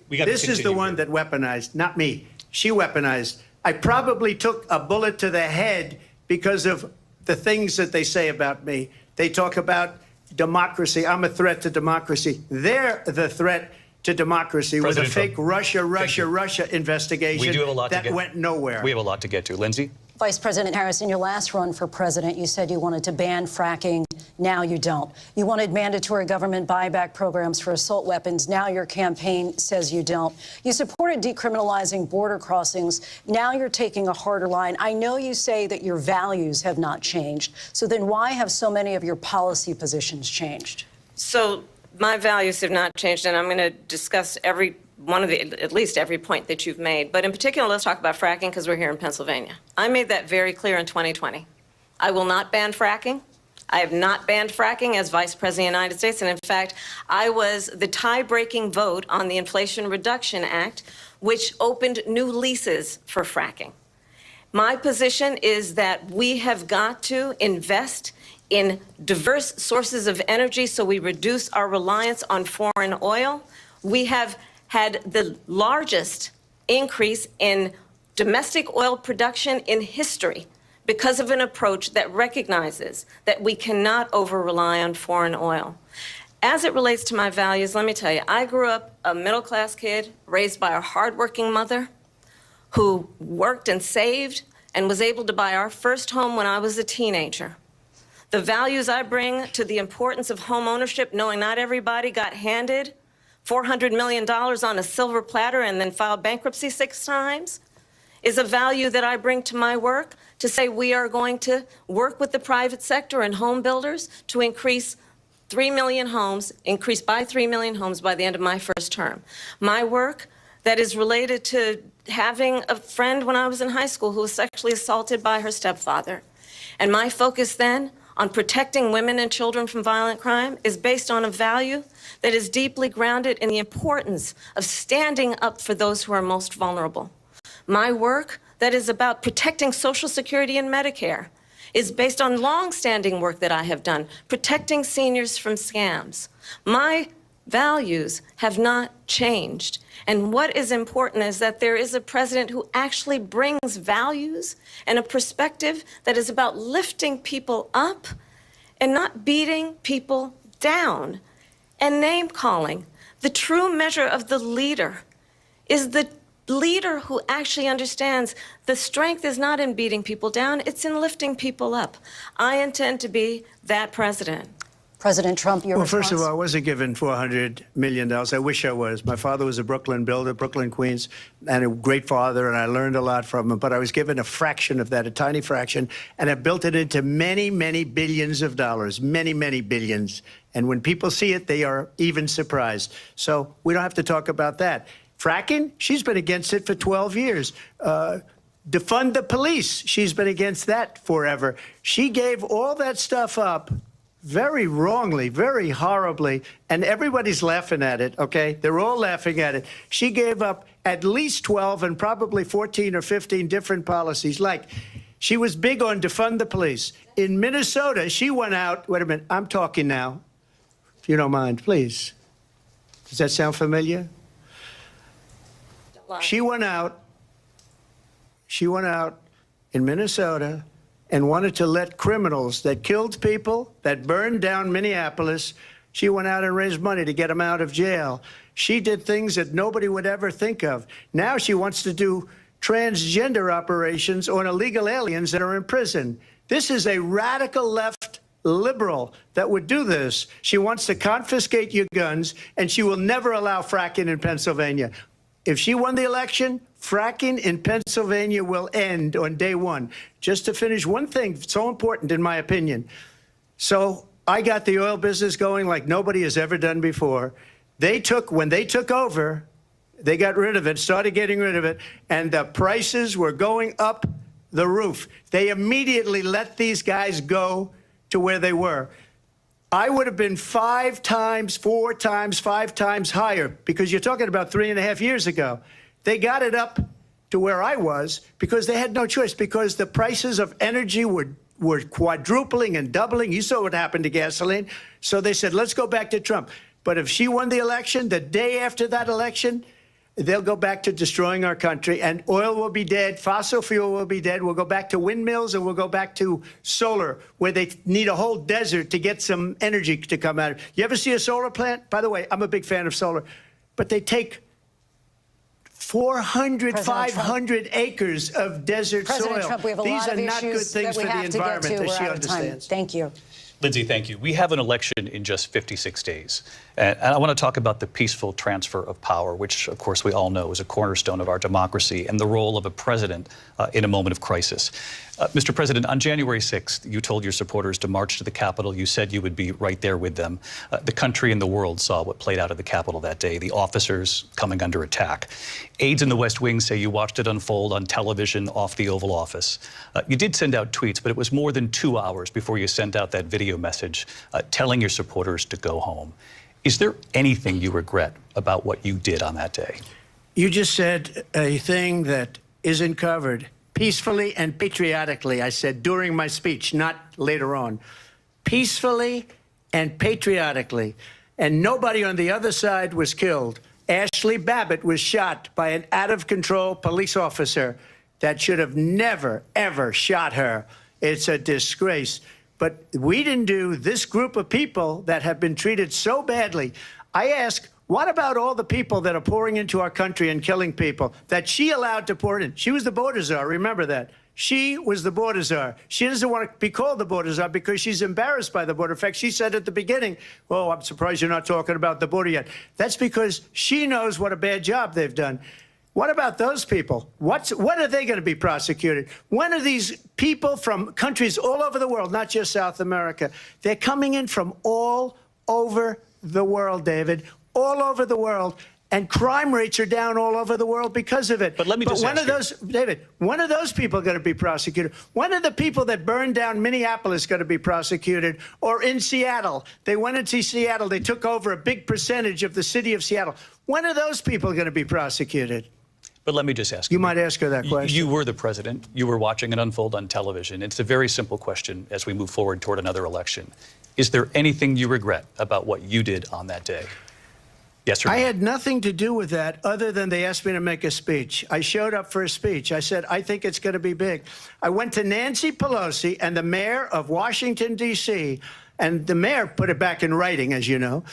This is the one that weaponized, not me. She weaponized. I probably took a bullet to the head because of the things that they say about me. They talk about democracy. I'm a threat to democracy. They're the threat to democracy with a fake Russia investigation We do have a lot that went nowhere. We have a lot to get to. Lindsay? Vice President Harris, in your last run for president, you said you wanted to ban fracking. Now you don't. You wanted mandatory government buyback programs for assault weapons. Now your campaign says you don't. You supported decriminalizing border crossings. Now you're taking a harder line. I know you say that your values have not changed. So then why have so many of your policy positions changed? So my values have not changed, and I'm going to discuss every one of the, at least every point that you've made. But in particular, let's talk about fracking, because we're here in Pennsylvania. I made that very clear in 2020. I will not ban fracking. I have not banned fracking as Vice President of the United States. And in fact, I was the tie-breaking vote on the Inflation Reduction Act, which opened new leases for fracking. My position is that we have got to invest in diverse sources of energy so we reduce our reliance on foreign oil. We have had the largest increase in domestic oil production in history because of an approach that recognizes that we cannot over-rely on foreign oil. As it relates to my values, let me tell you, I grew up a middle-class kid raised by a hardworking mother who worked and saved and was able to buy our first home when I was a teenager. The values I bring to the importance of home ownership, knowing not everybody got handed $400 million on a silver platter and then filed bankruptcy 6 times, is a value that I bring to my work to say we are going to work with the private sector and home builders to increase 3 million homes, increase by 3 million homes by the end of my first term. My work that is related to having a friend when I was in high school who was sexually assaulted by her stepfather. And my focus then on protecting women and children from violent crime is based on a value that is deeply grounded in the importance of standing up for those who are most vulnerable. My work that is about protecting Social Security and Medicare is based on long-standing work that I have done, protecting seniors from scams. My values have not changed. And what is important is that there is a president who actually brings values and a perspective that is about lifting people up and not beating people down. And name-calling. The true measure of the leader is the leader who actually understands the strength is not in beating people down, it's in lifting people up. I intend to be that president. President Trump, your response? First of all, I wasn't given $400 million. I wish I was. My father was a Brooklyn builder, Brooklyn, Queens, and a great father, and I learned a lot from him. But I was given a fraction of that, a tiny fraction, and I built it into many, many billions of dollars, many, many billions. And when people see it, they are even surprised. So we don't have to talk about that. Fracking, she's been against it for 12 years. Defund the police, she's been against that forever. She gave all that stuff up very wrongly, very horribly, and everybody's laughing at it, okay? They're all laughing at it. She gave up at least 12 and probably 14 or 15 different policies. Like, she was big on defund the police. In Minnesota, she went out, wait a minute, I'm talking now, if you don't mind, please. Does that sound familiar? She went out in Minnesota and wanted to let criminals that killed people, that burned down Minneapolis, she went out and raised money to get them out of jail. She did things that nobody would ever think of. Now she wants to do transgender operations on illegal aliens that are in prison. This is a radical left liberal that would do this. She wants to confiscate your guns, and she will never allow fracking in Pennsylvania. If she won the election, fracking in Pennsylvania will end on day one. Just to finish, one thing so important in my opinion. So I got the oil business going like nobody has ever done before. When they took over, they got rid of it, started getting rid of it, and the prices were going up the roof. They immediately let these guys go to where they were. I would have been 5 times, 4 times, 5 times higher, because you're talking about 3.5 years ago. They got it up to where I was because they had no choice, because the prices of energy were quadrupling and doubling. You saw what happened to gasoline. So they said, let's go back to Trump. But if she won the election, the day after that election, they'll go back to destroying our country, and oil will be dead, fossil fuel will be dead, we'll go back to windmills, and we'll go back to solar, where they need a whole desert to get some energy to come out. You ever see a solar plant? By the way, I'm a big fan of solar, but they take 400, 500 acres of desert President soil. Trump, we have a These lot are of not good issues things that we for the have to get environment to. that We're she out of time. understands. Thank you. Lindsay, thank you. We have an election in just 56 days. And I want to talk about the peaceful transfer of power, which, of course, we all know is a cornerstone of our democracy, and the role of a president in a moment of crisis. Mr. President, on January 6th, you told your supporters to march to the Capitol. You said you would be right there with them. The country and the world saw what played out at the Capitol that day, the officers coming under attack. Aides in the West Wing say you watched it unfold on television off the Oval Office. You did send out tweets, but it was more than 2 hours before you sent out that video message telling your supporters to go home. Is there anything you regret about what you did on that day? You just said a thing that isn't covered. Peacefully and patriotically, I said during my speech, not later on. Peacefully and patriotically. And nobody on the other side was killed. Ashley Babbitt was shot by an out-of-control police officer. that should have never, ever shot her. It's a disgrace. But we didn't do this group of people that have been treated so badly. I ask, what about all the people that are pouring into our country and killing people that she allowed to pour in? She was the border czar, remember that. She was the border czar. She doesn't want to be called the border czar because she's embarrassed by the border. In fact, she said at the beginning, oh, I'm surprised you're not talking about the border yet. That's because she knows what a bad job they've done. What about those people? When are they going to be prosecuted? When are these people from countries all over the world, not just South America? They're coming in from all over the world, David, all over the world. And crime rates are down all over the world because of it. But let me just when ask are those, David, when are those people going to be prosecuted? When are the people that burned down Minneapolis going to be prosecuted? Or in Seattle? They went into Seattle. They took over a big percentage of the city of Seattle. When are those people going to be prosecuted? But let me just ask You might ask her that question. You were the president. You were watching it unfold on television. It's a very simple question as we move forward toward another election. Is there anything you regret about what you did on that day? Yes or no? I had nothing to do with that other than they asked me to make a speech. I showed up for a speech. I said, I think it's going to be big. I went to Nancy Pelosi and the mayor of Washington, D.C., and the mayor put it back in writing, as you know.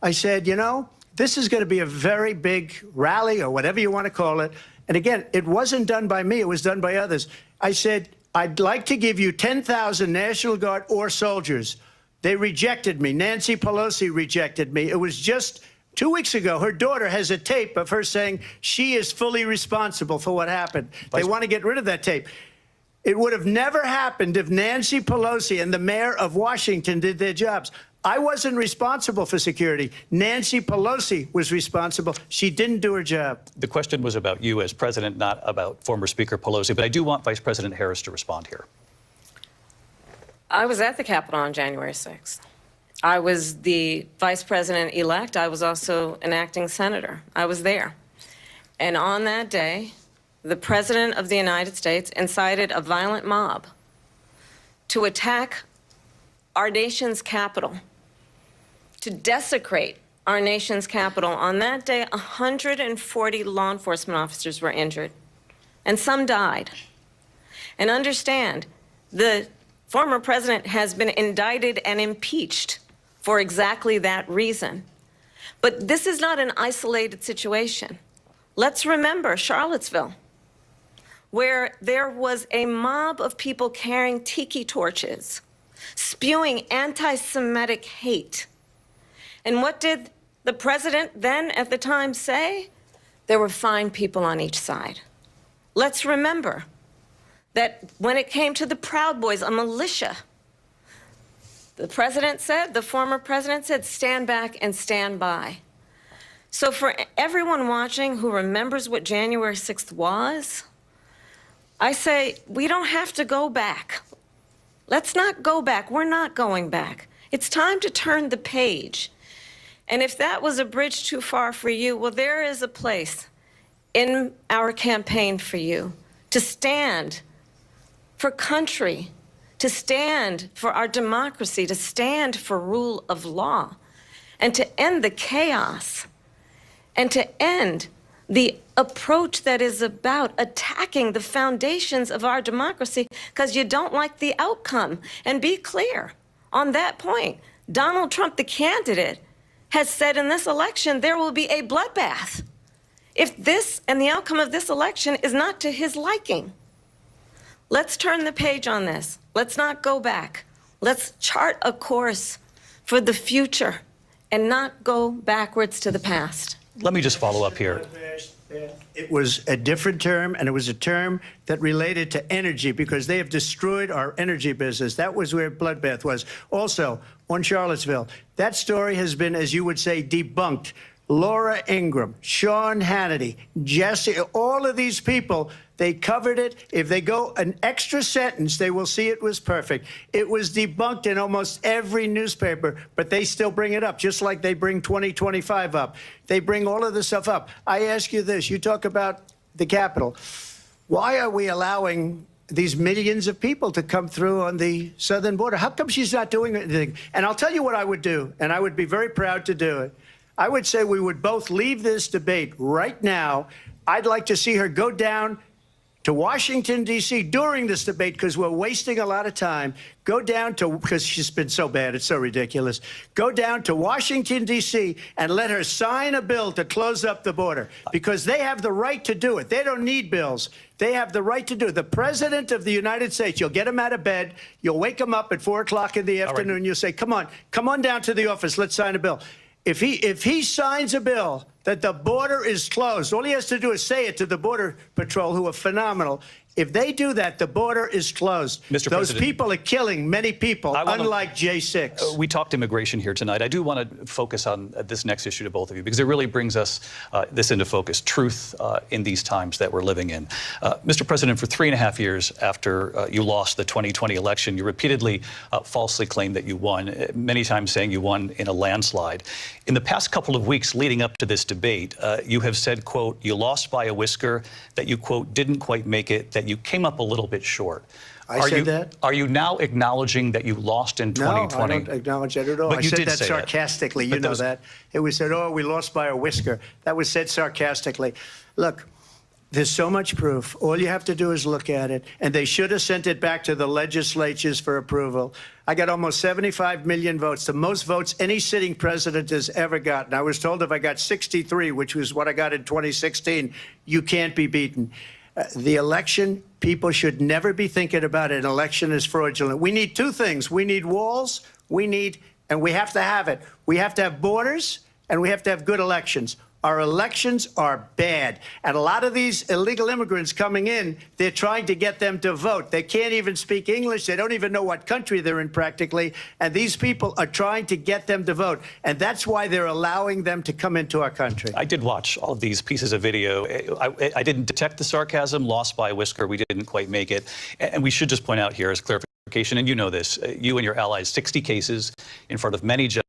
I said, you know, this is going to be a very big rally or whatever you want to call it. And again, it wasn't done by me. It was done by others. I said, I'd like to give you 10,000 National Guard or soldiers. They rejected me. Nancy Pelosi rejected me. It was just 2 weeks ago. Her daughter has a tape of her saying she is fully responsible for what happened. They want to get rid of that tape. It would have never happened if Nancy Pelosi and the mayor of Washington did their jobs. I wasn't responsible for security. Nancy Pelosi was responsible. She didn't do her job. The question was about you as president, not about former Speaker Pelosi. But I do want Vice President Harris to respond here. I was at the Capitol on January 6th. I was the vice president-elect. I was also an acting senator. I was there. And on that day, the President of the United States incited a violent mob to attack our nation's capital, to desecrate our nation's capital. On that day, 140 law enforcement officers were injured, and some died. And understand, the former president has been indicted and impeached for exactly that reason. But this is not an isolated situation. Let's remember Charlottesville, where there was a mob of people carrying tiki torches, spewing anti-Semitic hate. And what did the president then at the time say? There were fine people on each side. Let's remember that when it came to the Proud Boys, a militia, the president said, the former president said, stand back and stand by. So for everyone watching who remembers what January 6th was, I say, we don't have to go back. Let's not go back. We're not going back. It's time to turn the page. And if that was a bridge too far for you, well, there is a place in our campaign for you to stand for country, to stand for our democracy, to stand for rule of law, and to end the chaos, and to end the approach that is about attacking the foundations of our democracy because you don't like the outcome. And be clear on that point. Donald Trump, the candidate, has said in this election there will be a bloodbath if this and the outcome of this election is not to his liking. Let's turn the page on this. Let's not go back. Let's chart a course for the future and not go backwards to the past. Let me just follow up here. It was a different term, and it was a term that related to energy because they have destroyed our energy business. That was where bloodbath was. Also, on Charlottesville, that story has been, as you would say, debunked. Laura Ingraham, Sean Hannity, Jesse, all of these people, they covered it. If they go an extra sentence, they will see it was perfect. It was debunked in almost every newspaper, but they still bring it up, just like they bring 2025 up. They bring all of this stuff up. I ask you this. You talk about the Capitol. Why are we allowing these millions of people to come through on the southern border? How come she's not doing anything? And I'll tell you what I would do, and I would be very proud to do it. I would say we would both leave this debate right now. I'd like to see her go down to Washington, D.C. during this debate, because we're wasting a lot of time. Go down to, because she's been so bad, it's so ridiculous. Go down to Washington, D.C. and let her sign a bill to close up the border, because they have the right to do it. They don't need bills. They have the right to do it. The President of the United States, you'll get him out of bed, you'll wake him up at 4 o'clock in the afternoon, you'll say, come on down to the office, let's sign a bill. If he signs a bill that the border is closed, all he has to do is say it to the Border Patrol, who are phenomenal. If they do that, the border is closed. Mr. Those President, people are killing many people, unlike J6. We talked immigration here tonight. I do want to focus on this next issue to both of you, because it really brings us this into focus, truth in these times that we're living in. Mr. President, for 3.5 years after you lost the 2020 election, you repeatedly falsely claimed that you won, many times saying you won in a landslide. In the past couple of weeks leading up to this debate, you have said, quote, you lost by a whisker, that you, quote, didn't quite make it, that you came up a little bit short. I said that? Are you now acknowledging that you lost in 2020? No, I don't acknowledge that at all. But I you said did that say sarcastically. You know that. It was said, oh, we lost by a whisker. That was said sarcastically. Look, there's so much proof. All you have to do is look at it. And they should have sent it back to the legislatures for approval. I got almost 75 million votes, the most votes any sitting president has ever gotten. I was told if I got 63, which was what I got in 2016, you can't be beaten. The election, people should never be thinking about an election as fraudulent. We need two things. We need walls, and we have to have it. We have to have borders, and we have to have good elections. Our elections are bad. And a lot of these illegal immigrants coming in, they're trying to get them to vote. They can't even speak English. They don't even know what country they're in practically. And these people are trying to get them to vote. And that's why they're allowing them to come into our country. I did watch all of these pieces of video. I didn't detect the sarcasm, lost by a whisker. We didn't quite make it. And we should just point out here as clarification, and you know this, you and your allies, 60 cases in front of many judges,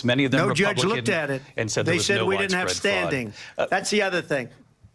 many of them Republican, judge looked at it and said they said no we didn't have standing. That's the other thing.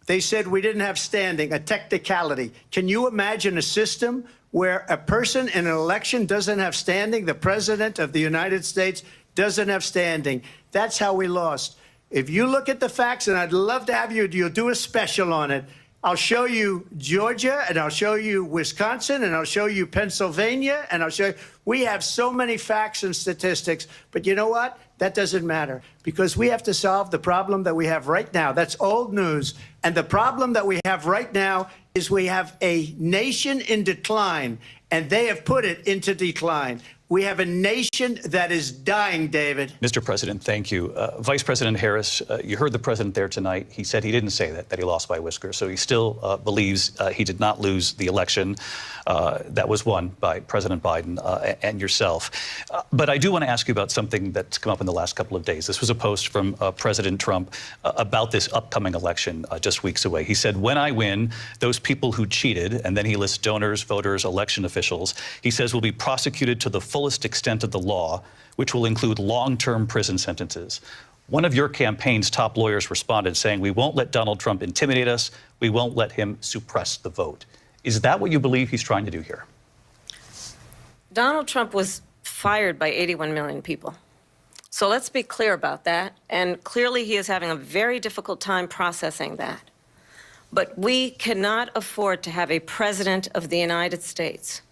They said we didn't have standing, a technicality. Can you imagine a system where a person in an election doesn't have standing? The President of the United States doesn't have standing. That's how we lost. If you look at the facts, and I'd love to have you'll do a special on it, I'll show you Georgia, and I'll show you Wisconsin, and I'll show you Pennsylvania, and I'll show you. We have so many facts and statistics, but you know what? That doesn't matter, because we have to solve the problem that we have right now. That's old news. And the problem that we have right now is we have a nation in decline, and they have put it into decline. We have a nation that is dying, David. Mr. President, thank you. Vice President Harris, you heard the president there tonight. He said he didn't say that he lost by a whisker. So he still believes he did not lose the election that was won by President Biden and yourself. But I do want to ask you about something that's come up in the last couple of days. This was a post from President Trump about this upcoming election just weeks away. He said, when I win, those people who cheated, and then he lists donors, voters, election officials, he says will be prosecuted to the fullest extent of the law, which will include long-term prison sentences. One of your campaign's top lawyers responded saying, we won't let Donald Trump intimidate us. We won't let him suppress the vote. Is that what you believe he's trying to do here? Donald Trump was fired by 81 million people. So let's be clear about that. And clearly he is having a very difficult time processing that. But we cannot afford to have a president of the United States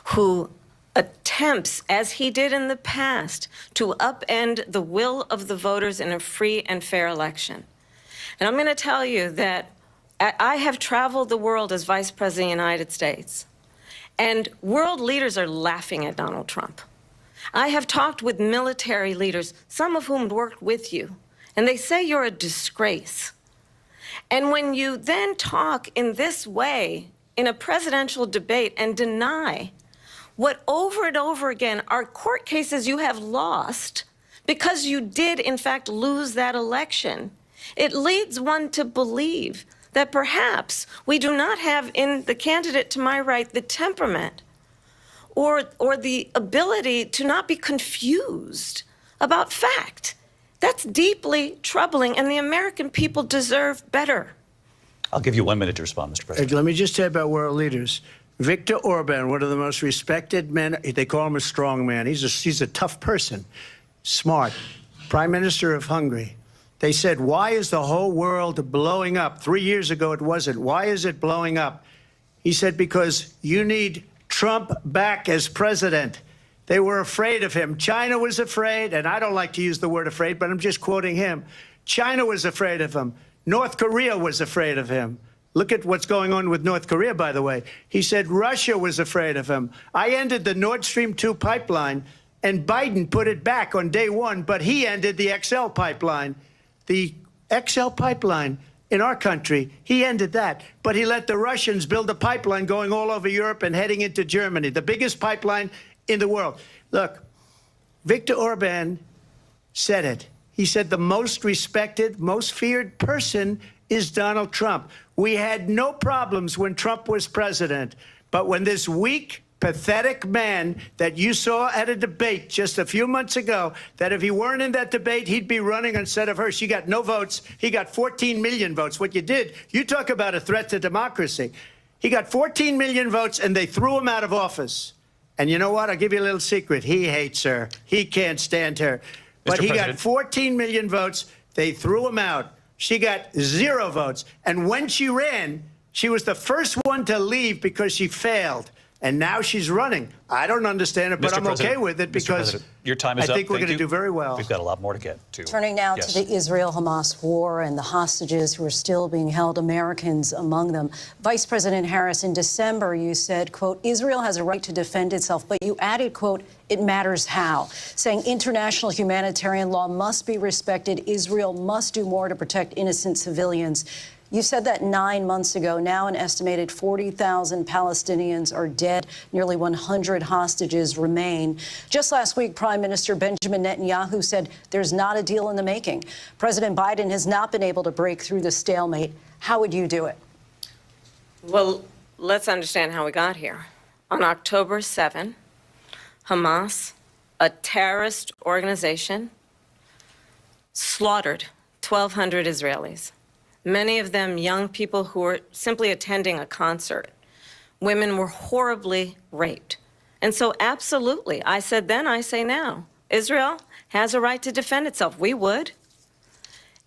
who attempts, as he did in the past, to upend the will of the voters in a free and fair election. And I'm going to tell you that I have traveled the world as Vice President of the United States, and world leaders are laughing at Donald Trump. I have talked with military leaders, some of whom worked with you, and they say you're a disgrace. And when you then talk in this way in a presidential debate and deny what over and over again are court cases you have lost because you did, in fact, lose that election, it leads one to believe that perhaps we do not have in the candidate to my right the temperament or the ability to not be confused about fact. That's deeply troubling, and the American people deserve better. I'll give you 1 minute to respond, Mr. President. Let me just say about world leaders. Viktor Orban, one of the most respected men, they call him a strong man. He's a tough person, smart. Prime Minister of Hungary. They said, why is the whole world blowing up? 3 years ago, it wasn't. Why is it blowing up? He said, because you need Trump back as president. They were afraid of him. China was afraid, and I don't like to use the word afraid, but I'm just quoting him. China was afraid of him. North Korea was afraid of him. Look at what's going on with North Korea, by the way. He said Russia was afraid of him. I ended the Nord Stream 2 pipeline, and Biden put it back on day one, but he ended the XL pipeline. The XL pipeline in our country, he ended that. But he let the Russians build a pipeline going all over Europe and heading into Germany, the biggest pipeline in the world. Look, Viktor Orban said it. He said the most respected, most feared person is Donald Trump. We had no problems when Trump was president, but when this weak, pathetic man that you saw at a debate just a few months ago, that if he weren't in that debate, he'd be running instead of her. She got no votes. He got 14 million votes. What you did, you talk about a threat to democracy. He got 14 million votes, and they threw him out of office. And you know what? I'll give you a little secret. He hates her. He can't stand her. But he got 14 million votes. They threw him out. She got 0 votes. And when she ran, she was the first one to leave because she failed. And now she's running. I don't understand it, but I'm okay with it because your time is I up. think we're going to do very well. We've got a lot more to get to. Turning now to the Israel-Hamas war and the hostages who are still being held, Americans among them. Vice President Harris, in December, you said, quote, Israel has a right to defend itself, but you added, quote, it matters how, saying international humanitarian law must be respected. Israel must do more to protect innocent civilians. You said that 9 months ago. Now an estimated 40,000 Palestinians are dead. Nearly 100 hostages remain. Just last week, Prime Minister Benjamin Netanyahu said there's not a deal in the making. President Biden has not been able to break through the stalemate. How would you do it? Well, let's understand how we got here. On October 7, Hamas, a terrorist organization, slaughtered 1,200 Israelis. Many of them young people who were simply attending a concert. Women were horribly raped. And so absolutely, I said then, I say now, Israel has a right to defend itself. We would.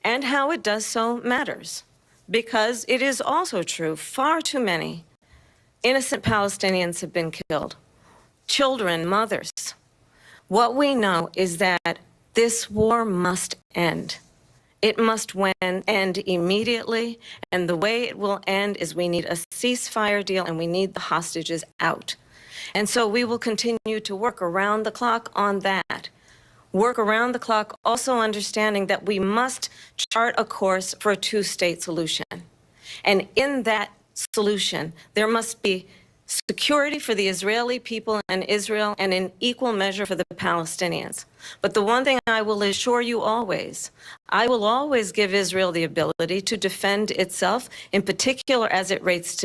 And how it does so matters. Because it is also true, far too many innocent Palestinians have been killed. Children, mothers. What we know is that this war must end. It must end immediately, and the way it will end is we need a ceasefire deal and we need the hostages out. And so we will continue to work around the clock on that. Work around the clock, also understanding that we must chart a course for a two-state solution. And in that solution, there must be security for the Israeli people and Israel, and in equal measure for the Palestinians. But the one thing I will assure you always, I will always give Israel the ability to defend itself, in particular as it relates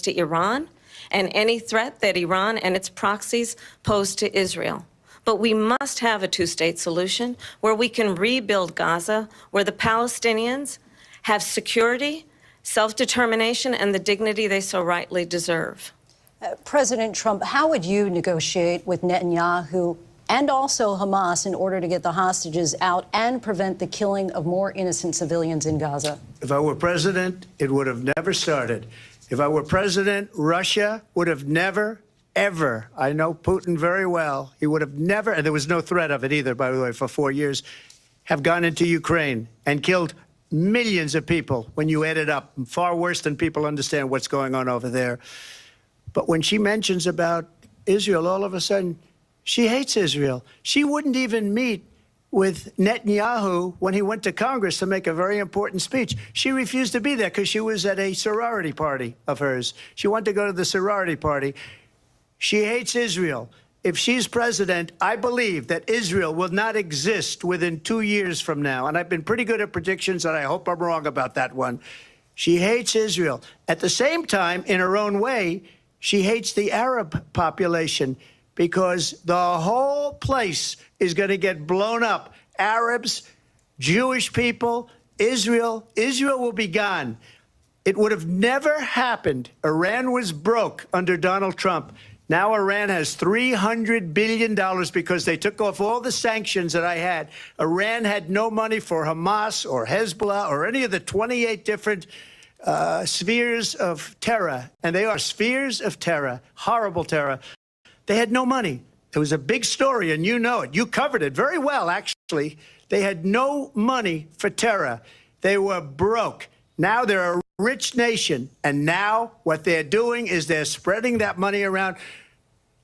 to Iran and any threat that Iran and its proxies pose to Israel. But we must have a two-state solution where we can rebuild Gaza, where the Palestinians have security, self-determination, and the dignity they so rightly deserve. President Trump, how would you negotiate with Netanyahu and also Hamas in order to get the hostages out and prevent the killing of more innocent civilians in Gaza? If I were president, it would have never started. If I were president, Russia would have never, ever, I know Putin very well, he would have never, and there was no threat of it either, by the way, for 4 years, have gone into Ukraine and killed millions of people when you add it up, far worse than people understand what's going on over there. But when she mentions about Israel, all of a sudden, she hates Israel. She wouldn't even meet with Netanyahu when he went to Congress to make a very important speech. She refused to be there because she was at a sorority party of hers. She wanted to go to the sorority party. She hates Israel. If she's president, I believe that Israel will not exist within 2 years from now. And I've been pretty good at predictions, and I hope I'm wrong about that one. She hates Israel. At the same time, in her own way, she hates the Arab population because the whole place is going to get blown up. Arabs, Jewish people, Israel will be gone. It would have never happened. Iran was broke under Donald Trump. Now Iran has $300 billion because they took off all the sanctions that I had. Iran had no money for Hamas or Hezbollah or any of the 28 different spheres of terror, and they are spheres of terror, horrible terror. They had no money. It was a big story, and you know it. You covered it very well, actually. They had no money for terror. They were broke. Now they're a rich nation, and now what they're doing is they're spreading that money around.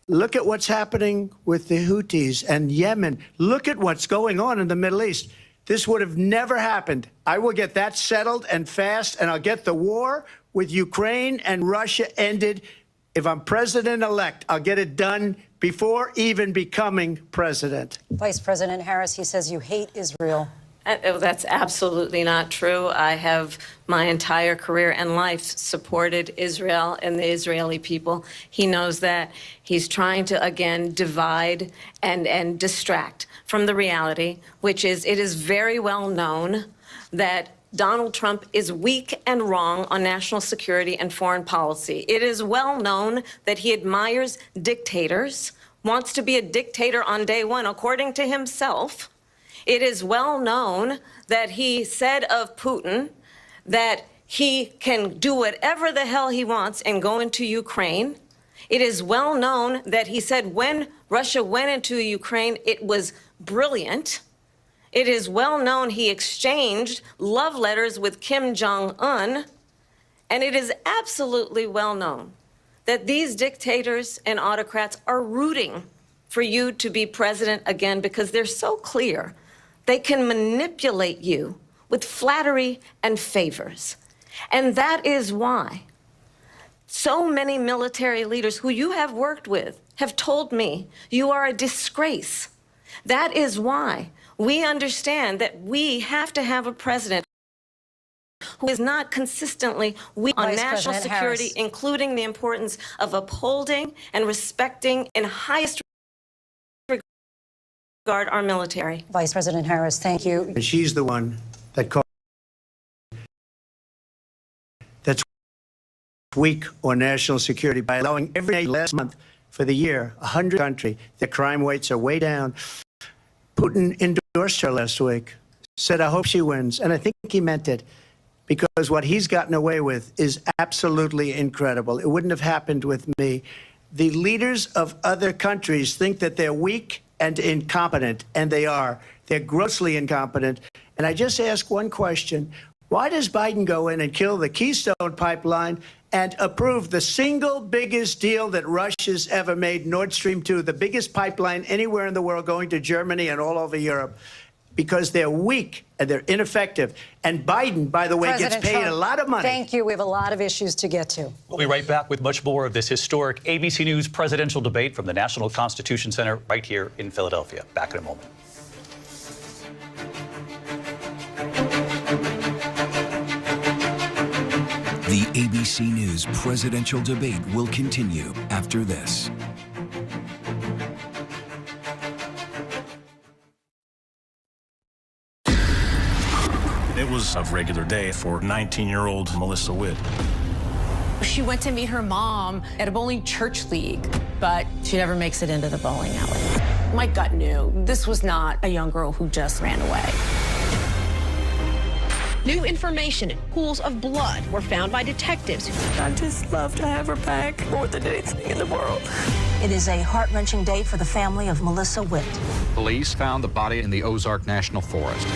Look at what's happening with the Houthis and Yemen. Look at what's going on in the Middle East. This would have never happened. I will get that settled and fast, and I'll get the war with Ukraine and Russia ended. If I'm president-elect, I'll get it done before even becoming president. Vice President Harris, he says you hate Israel. That's absolutely not true. I have my entire career and life supported Israel and the Israeli people. He knows that. He's trying to, again, divide and distract from the reality, which is it is very well known that Donald Trump is weak and wrong on national security and foreign policy. It is well known that he admires dictators, wants to be a dictator on day one, according to himself. It is well known that he said of Putin that he can do whatever the hell he wants and go into Ukraine. It is well known that he said when Russia went into Ukraine, it was brilliant. It is well known he exchanged love letters with Kim Jong-un. And it is absolutely well known that these dictators and autocrats are rooting for you to be president again because they're so clear. They can manipulate you with flattery and favors. And that is why so many military leaders who you have worked with have told me you are a disgrace. That is why we understand that we have to have a president who is not consistently weak on Vice national President security, Harris. including the importance of upholding and respecting in highest regard our military. Vice President Harris, thank you. And she's the one that called that's weak on national security by allowing every day last month for the year, 100 countries, the crime rates are way down. Putin endorsed her last week, said, I hope she wins. And I think he meant it because what he's gotten away with is absolutely incredible. It wouldn't have happened with me. The leaders of other countries think that they're weak and incompetent, and they are. They're grossly incompetent. And I just ask one question. Why does Biden go in and kill the Keystone Pipeline and approve the single biggest deal that Russia's ever made, Nord Stream 2, the biggest pipeline anywhere in the world going to Germany and all over Europe? Because they're weak and they're ineffective. And Biden, by the way, President gets paid Trump, a lot of money. Thank you. We have a lot of issues to get to. We'll be right back with much more of this historic ABC News presidential debate from the National Constitution Center right here in Philadelphia. Back in a moment. The ABC News presidential debate will continue after this. It was a regular day for 19-year-old Melissa Witt. She went to meet her mom at a bowling church league, but she never makes it into the bowling alley. My gut knew this was not a young girl who just ran away. New information and pools of blood were found by detectives. I'd just love to have her back more than anything in the world. It is a heart-wrenching day for the family of Melissa Witt. Police found the body in the Ozark National Forest.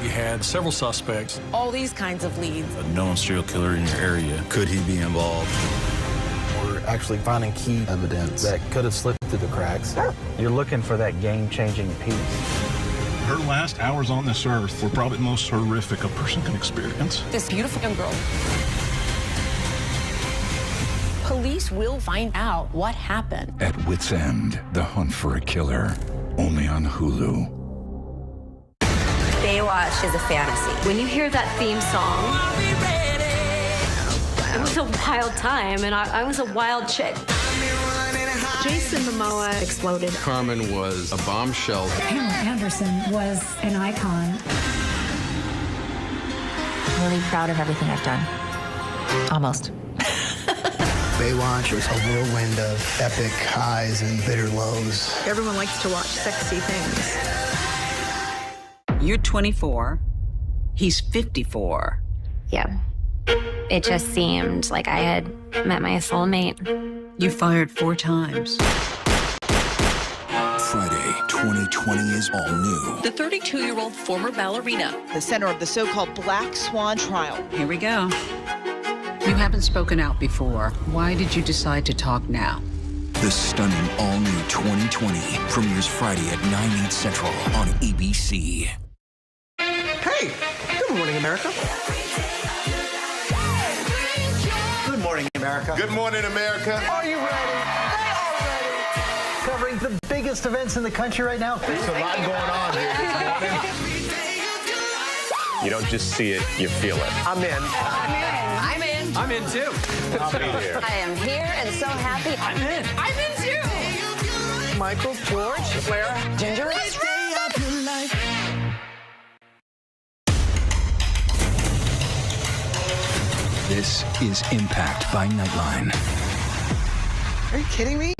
We had several suspects. All these kinds of leads. A known serial killer in your area. Could he be involved? We're actually finding key evidence that could have slipped through the cracks. You're looking for that game-changing piece. Her last hours on this earth were probably the most horrific a person can experience. This beautiful young girl. Police will find out what happened. At Wit's End, the hunt for a killer, only on Hulu. Baywatch is a fantasy. When you hear that theme song, it was a wild time, and I was a wild chick. Jason Momoa exploded. Carmen was a bombshell. Pamela Anderson was an icon. I'm really proud of everything I've done. Almost. Baywatch was a whirlwind of epic highs and bitter lows. Everyone likes to watch sexy things. You're 24. He's 54. Yeah. It just seemed like I had met my soulmate. You fired 4 times. Friday, 2020 is all new. The 32-year-old former ballerina, the center of the so-called Black Swan trial. Here we go. You haven't spoken out before. Why did you decide to talk now? The stunning all-new 2020 premieres Friday at 9, 8 Central on ABC. Hey, good morning, America. Good morning, America. Good morning, America. Are you ready? They are ready. Covering the biggest events in the country right now. There's a lot going on here this morning. You don't just see it, you feel it. I'm in. I'm in. I'm in too. I'll be here. I am here and so happy. I'm in. I'm in too. Michael, George, Clara, Ginger. This is Impact by Nightline. Are you kidding me?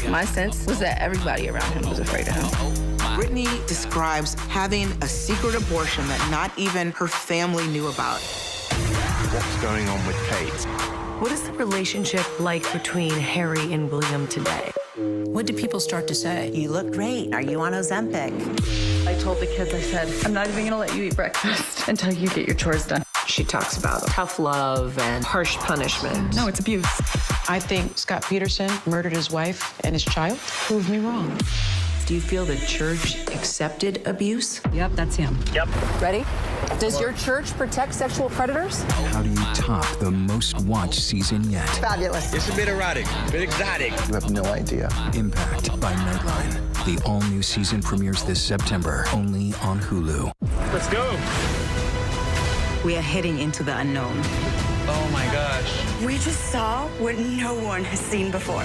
My sense was that everybody around him was afraid of him. Brittany describes having a secret abortion that not even her family knew about. What's going on with Kate? What is the relationship like between Harry and William today? What did people start to say? You look great. Are you on Ozempic? I told the kids, I said, I'm not even gonna let you eat breakfast until you get your chores done. She talks about tough love and harsh punishment. No, it's abuse. I think Scott Peterson murdered his wife and his child. Prove me wrong. Do you feel the church accepted abuse? Yep, that's him. Ready? Does your church protect sexual predators? How do you top the most watched season yet? Fabulous. It's a bit erotic, a bit exotic. You have no idea. Impact by Nightline. The all-new season premieres this September, only on Hulu. Let's go. We are heading into the unknown. Oh my gosh. We just saw what no one has seen before.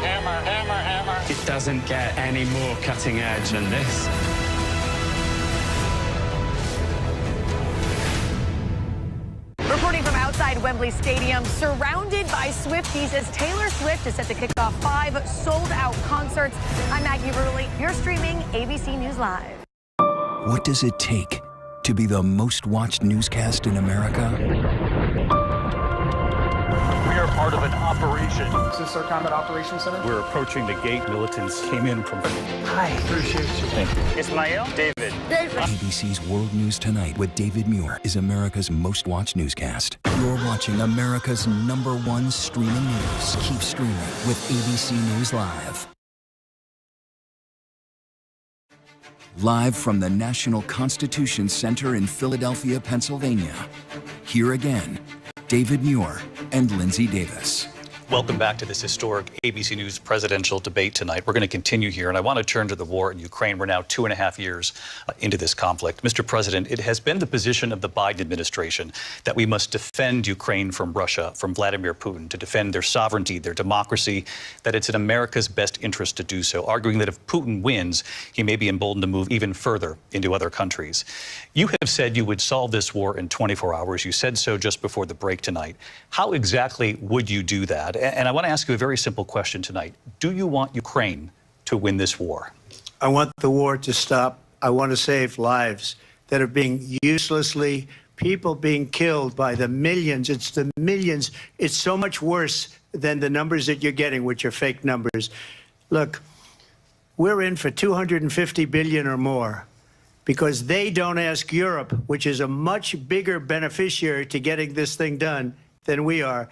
Hammer, hammer, hammer. It doesn't get any more cutting edge than this. Reporting from outside Wembley Stadium, surrounded by Swifties as Taylor Swift is set to kick off 5 sold-out concerts. I'm Maggie Rulli. You're streaming ABC News Live. What does it take to be the most watched newscast in America? We are part of an operation. Is this our combat operations center? We're approaching the gate. Militants came in from... Hi. Appreciate you. Thank you. Ismail? David. ABC's World News Tonight with David Muir is America's most watched newscast. You're watching America's #1 streaming news. Keep streaming with ABC News Live. Live from the National Constitution Center in Philadelphia, Pennsylvania. Here again, David Muir and Lindsay Davis. Welcome back to this historic ABC News presidential debate tonight. We're going to continue here, and I want to turn to the war in Ukraine. We're now 2.5 years into this conflict. Mr. President, it has been the position of the Biden administration that we must defend Ukraine from Russia, from Vladimir Putin, to defend their sovereignty, their democracy, that it's in America's best interest to do so, arguing that if Putin wins, he may be emboldened to move even further into other countries. You have said you would solve this war in 24 hours. You said so just before the break tonight. How exactly would you do that? And I want to ask you a very simple question tonight. Do you want Ukraine to win this war? I want the war to stop. I want to save lives that are being uselessly, people being killed by the millions. It's the millions. It's so much worse than the numbers that you're getting, which are fake numbers. Look, we're in for 250 billion or more because they don't ask Europe, which is a much bigger beneficiary to getting this thing done than we are.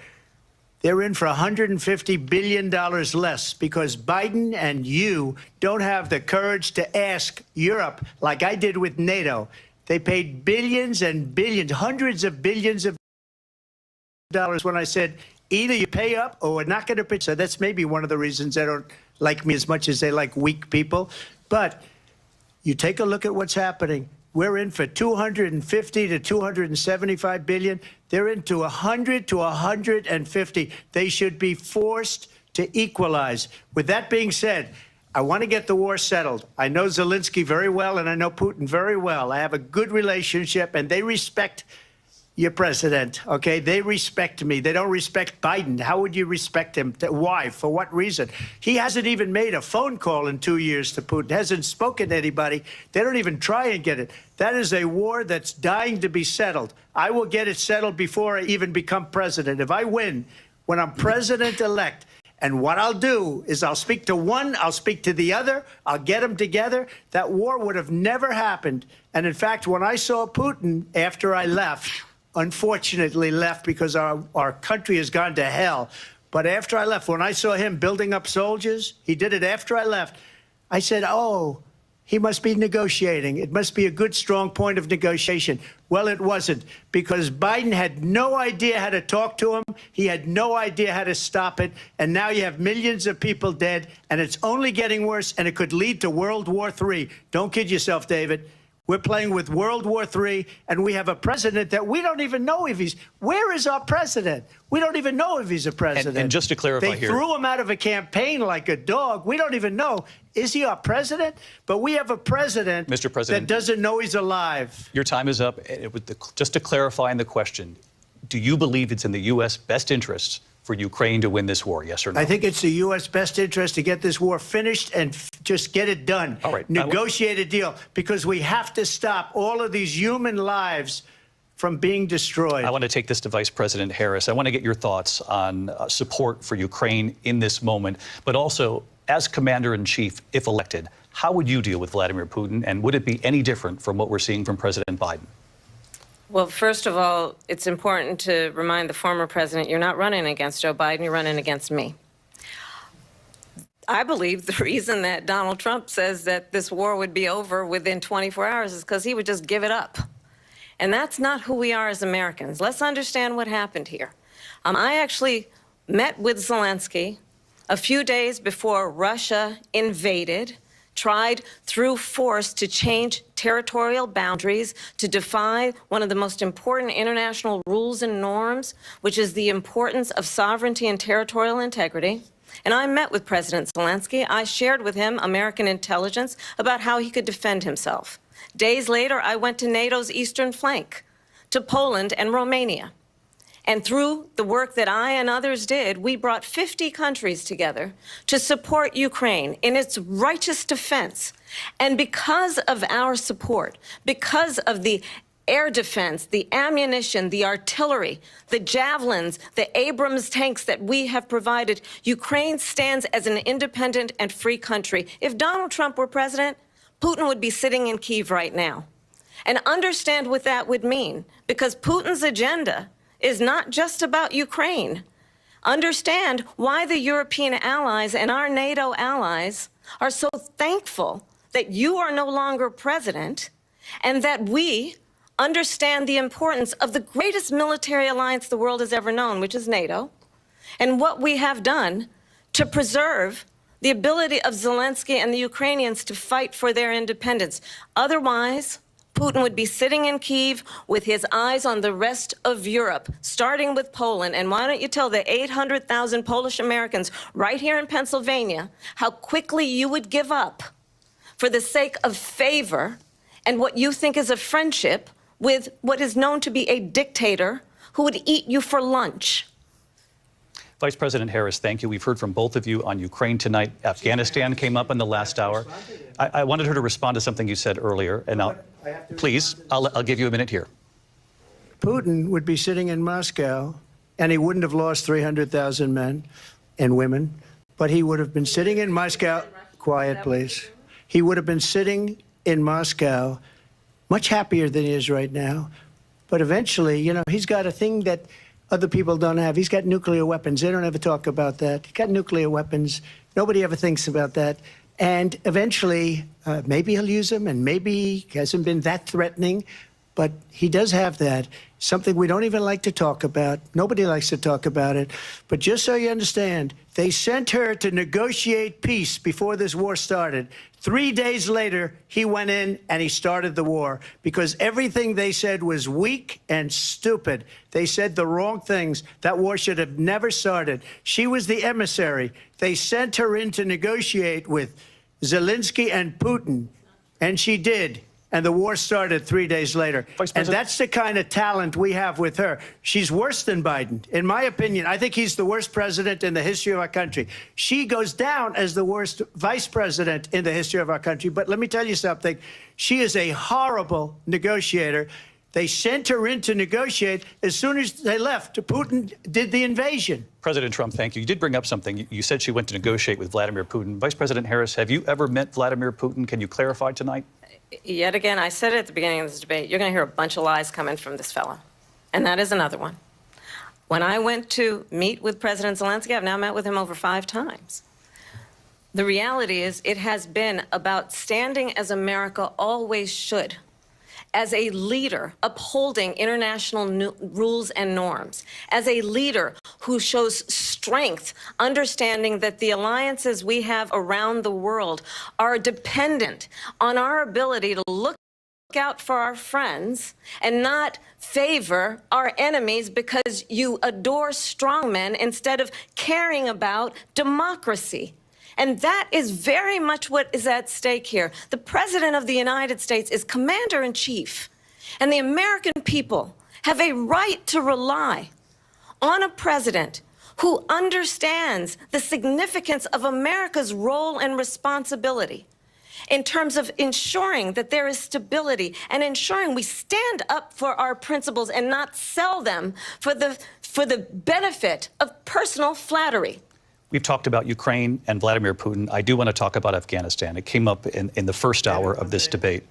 They're in for $150 billion less because Biden and you don't have the courage to ask Europe like I did with NATO. They paid billions and billions, hundreds of billions of dollars when I said, either you pay up or we're not going to pay. So that's maybe one of the reasons they don't like me as much as they like weak people. But you take a look at what's happening. We're in for 250 to 275 billion. They're into 100 to 150. They should be forced to equalize. With that being said, I want to get the war settled. I know Zelensky very well, and I know Putin very well. I have a good relationship, and they respect your president, okay? They respect me. They don't respect Biden. How would you respect him? Why? For what reason? He hasn't even made a phone call in 2 years to Putin, hasn't spoken to anybody. They don't even try and get it. That is a war that's dying to be settled. I will get it settled before I even become president. If I win, when I'm president-elect, and what I'll do is I'll speak to one, I'll speak to the other, I'll get them together. That war would have never happened. And in fact, when I saw Putin after I left, unfortunately left because our country has gone to hell. But after I left, when I saw him building up soldiers, he did it after I left, I said, oh, he must be negotiating. It must be a good, strong point of negotiation. Well, it wasn't, because Biden had no idea how to talk to him. He had no idea how to stop it. And now you have millions of people dead, and it's only getting worse, and it could lead to World War III. Don't kid yourself, David. We're playing with World War III, and we have a president that we don't even know if he's... Where is our president? We don't even know if he's a president. And just to clarify they here... They threw him out of a campaign like a dog. We don't even know. Is he our president? But we have a president, Mr. President, that doesn't know he's alive. Your time is up. Just to clarify in the question, do you believe it's in the U.S. best interests for Ukraine to win this war, yes or no? I think it's the U.S. best interest to get this war finished and just get it done. All right. Negotiate a deal, because we have to stop all of these human lives from being destroyed. I want to take this to Vice President Harris. I want to get your thoughts on support for Ukraine in this moment, but also, as Commander-in-Chief, if elected, how would you deal with Vladimir Putin, and would it be any different from what we're seeing from President Biden? Well, first of all, it's important to remind the former president you're not running against Joe Biden, you're running against me. I believe the reason that Donald Trump says that this war would be over within 24 hours is because he would just give it up. And that's not who we are as Americans. Let's understand what happened here. I actually met with Zelensky a few days before Russia invaded, tried through force to change territorial boundaries, to defy one of the most important international rules and norms, which is the importance of sovereignty and territorial integrity. And I met with President Zelensky. I shared with him American intelligence about how he could defend himself. Days later, I went to NATO's eastern flank, to Poland and Romania. And through the work that I and others did, we brought 50 countries together to support Ukraine in its righteous defense. And because of our support, because of the air defense, the ammunition, the artillery, the javelins, the Abrams tanks that we have provided, Ukraine stands as an independent and free country. If Donald Trump were president, Putin would be sitting in Kyiv right now. And understand what that would mean, because Putin's agenda is not just about Ukraine. Understand why the European allies and our NATO allies are so thankful that you are no longer president, and that we understand the importance of the greatest military alliance the world has ever known, which is NATO, and what we have done to preserve the ability of Zelensky and the Ukrainians to fight for their independence. Otherwise, Putin would be sitting in Kyiv with his eyes on the rest of Europe, starting with Poland. And why don't you tell the 800,000 Polish Americans right here in Pennsylvania how quickly you would give up for the sake of favor and what you think is a friendship with what is known to be a dictator who would eat you for lunch. Vice President Harris, thank you. We've heard from both of you on Ukraine tonight. Afghanistan came up in the last hour. I wanted her to respond to something you said earlier, and please, I'll give you a minute here. Putin would be sitting in Moscow, and he wouldn't have lost 300,000 men and women, but he would have been sitting in Moscow. Quiet, please. He would have been sitting in Moscow, much happier than he is right now. But eventually, you know, he's got a thing that other people don't have. He's got nuclear weapons. They don't ever talk about that. He's got nuclear weapons. Nobody ever thinks about that. And eventually, maybe he'll use them, and maybe he hasn't been that threatening, but he does have that. Something we don't even like to talk about. Nobody likes to talk about it. But just so you understand, they sent her to negotiate peace before this war started. 3 days later, he went in and he started the war because everything they said was weak and stupid. They said the wrong things. That war should have never started. She was the emissary. They sent her in to negotiate with Zelensky and Putin, and she did. and the war started 3 days later. And that's the kind of talent we have with her. She's worse than Biden. In my opinion, I think he's the worst president in the history of our country. She goes down as the worst vice president in the history of our country. But let me tell you something. She is a horrible negotiator. They sent her in to negotiate. As soon as they left, Putin did the invasion. President Trump, thank you. You did bring up something. You said she went to negotiate with Vladimir Putin. Vice President Harris, have you ever met Vladimir Putin? Can you clarify tonight? Yet again, I said it at the beginning of this debate, you're going to hear a bunch of lies coming from this fellow. And that is another one. When I went to meet with President Zelensky, I've now met with him over 5 times. The reality is it has been about standing as America always should, as a leader upholding international rules and norms, as a leader who shows strength, understanding that the alliances we have around the world are dependent on our ability to look out for our friends and not favor our enemies because you adore strongmen instead of caring about democracy. And that is very much what is at stake here. The President of the United States is commander-in-chief, and the American people have a right to rely on a president who understands the significance of America's role and responsibility in terms of ensuring that there is stability and ensuring we stand up for our principles and not sell them for the benefit of personal flattery. We've talked about Ukraine and Vladimir Putin. I do want to talk about Afghanistan. It came up in the first hour of this debate.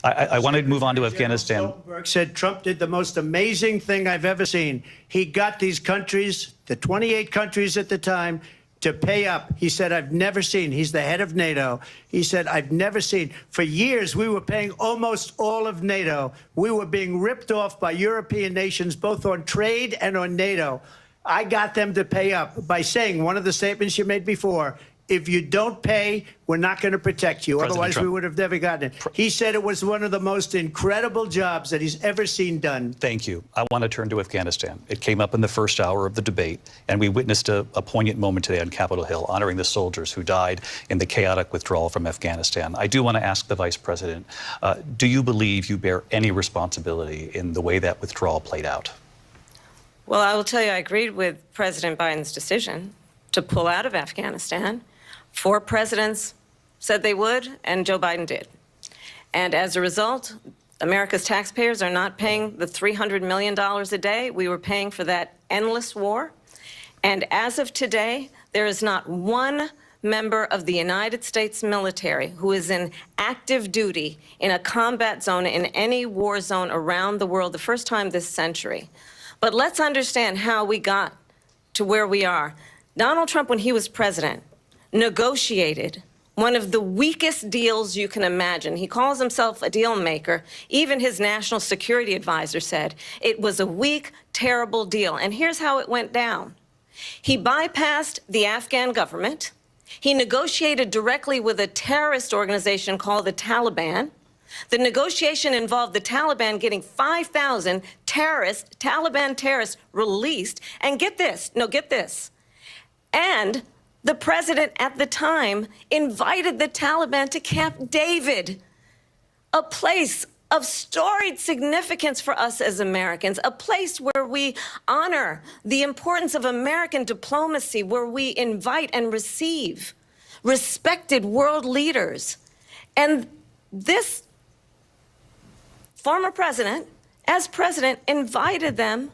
I want to move on to Afghanistan. Stoltenberg said Trump did the most amazing thing I've ever seen. He got these countries, the 28 countries at the time, to pay up. He said, I've never seen. He's the head of NATO. He said, I've never seen. For years, we were paying almost all of NATO. We were being ripped off by European nations, both on trade and on NATO. I got them to pay up by saying one of the statements you made before, if you don't pay, we're not going to protect you. President Otherwise, Trump. we would have never gotten it. He said it was one of the most incredible jobs that he's ever seen done. Thank you. I want to turn to Afghanistan. It came up in the first hour of the debate, and we witnessed a poignant moment today on Capitol Hill, honoring the soldiers who died in the chaotic withdrawal from Afghanistan. I do want to ask the Vice President, do you believe you bear any responsibility in the way that withdrawal played out? Well, I will tell you, I agreed with President Biden's decision to pull out of Afghanistan. 4 presidents said they would, and Joe Biden did. And as a result, America's taxpayers are not paying the $300 million a day we were paying for that endless war. And as of today, there is not one member of the United States military who is in active duty in a combat zone in any war zone around the world, the first time this century. But let's understand how we got to where we are. Donald Trump, when he was president, negotiated one of the weakest deals you can imagine. He calls himself a deal maker. Even his national security advisor said it was a weak, terrible deal. And here's how it went down. He bypassed the Afghan government. He negotiated directly with a terrorist organization called the Taliban. The negotiation involved the Taliban getting 5,000 Taliban terrorists released. And get this, and the president at the time invited the Taliban to Camp David, a place of storied significance for us as Americans, a place where we honor the importance of American diplomacy, where we invite and receive respected world leaders. And this former president, as president, invited them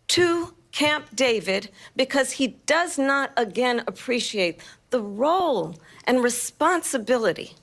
to Camp David because he does not, again, appreciate the role and responsibility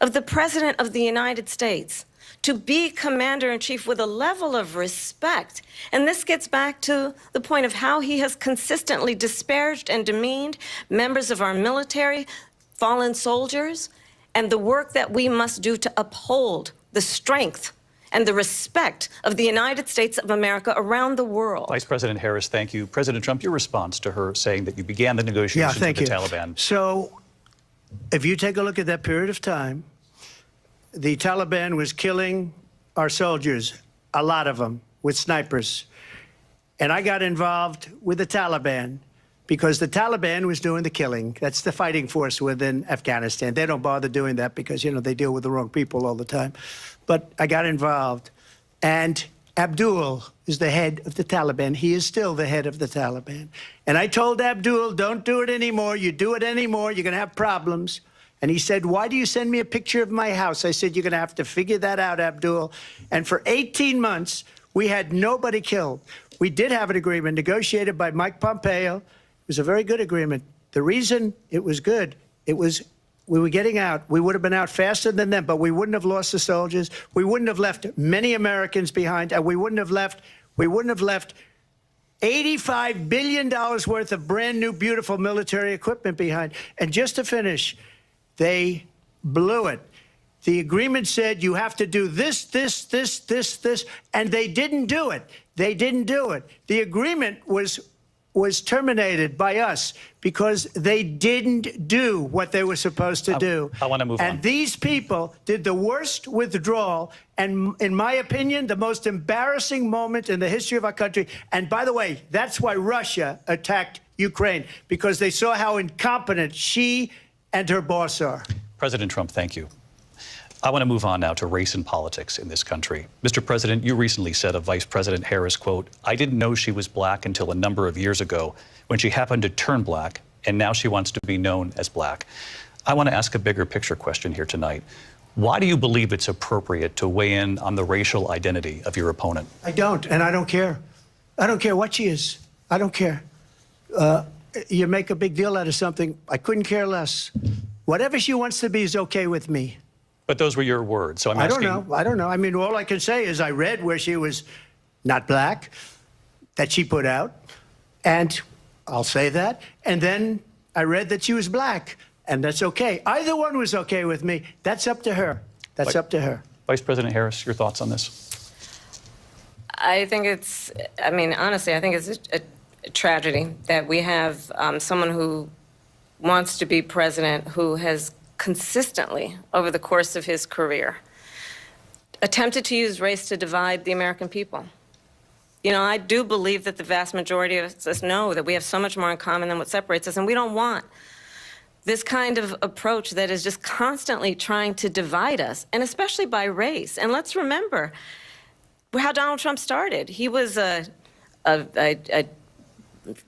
of the President of the United States to be commander-in-chief with a level of respect. And this gets back to the point of how he has consistently disparaged and demeaned members of our military, fallen soldiers, and the work that we must do to uphold the strength and the respect of the United States of America around the world. Vice President Harris, thank you. President Trump, your response to her saying that you began the negotiations with the Taliban. So if you take a look at that period of time, the Taliban was killing our soldiers, a lot of them, with snipers. And I got involved with the Taliban because the Taliban was doing the killing. That's the fighting force within Afghanistan. They don't bother doing that because, you know, they deal with the wrong people all the time. But I got involved. And Abdul is the head of the Taliban. He is still the head of the Taliban. And I told Abdul, don't do it anymore. You do it anymore, you're going to have problems. And he said, why do you send me a picture of my house? I said, you're going to have to figure that out, Abdul. And for 18 months, we had nobody killed. We did have an agreement negotiated by Mike Pompeo. It was a very good agreement. The reason it was good, it was we were getting out. We would have been out faster than them, but we wouldn't have lost the soldiers. We wouldn't have left many Americans behind, and we wouldn't have left $85 billion worth of brand new, beautiful military equipment behind. And just to finish, they blew it. The agreement said you have to do this, this, this, this, this, and they didn't do it. They didn't do it. The agreement was terminated by us because they didn't do what they were supposed to do. I want to move on. And these people did the worst withdrawal, and in my opinion, the most embarrassing moment in the history of our country. And by the way, that's why Russia attacked Ukraine, because they saw how incompetent she and her boss are. President Trump, thank you. I want to move on now to race and politics in this country. Mr. President, you recently said of Vice President Harris, quote, I didn't know she was black until a number of years ago when she happened to turn black, and now she wants to be known as black. I want to ask a bigger picture question here tonight. Why do you believe it's appropriate to weigh in on the racial identity of your opponent? I don't, and I don't care. I don't care what she is. I don't care. You make a big deal out of something. I couldn't care less. Whatever she wants to be is okay with me. But those were your words, so I'm asking... I don't know. I mean, all I can say is I read where she was not black, that she put out, and I'll say that. And then I read that she was black, and that's okay. Either one was okay with me. That's up to her. That's up to her. Vice President Harris, your thoughts on this? I think it's, I mean, honestly, I think it's a tragedy that we have someone who wants to be president who has consistently, over the course of his career, attempted to use race to divide the American people. You know, I do believe that the vast majority of us know that we have so much more in common than what separates us, and we don't want this kind of approach that is just constantly trying to divide us, and especially by race. And let's remember how Donald Trump started. He was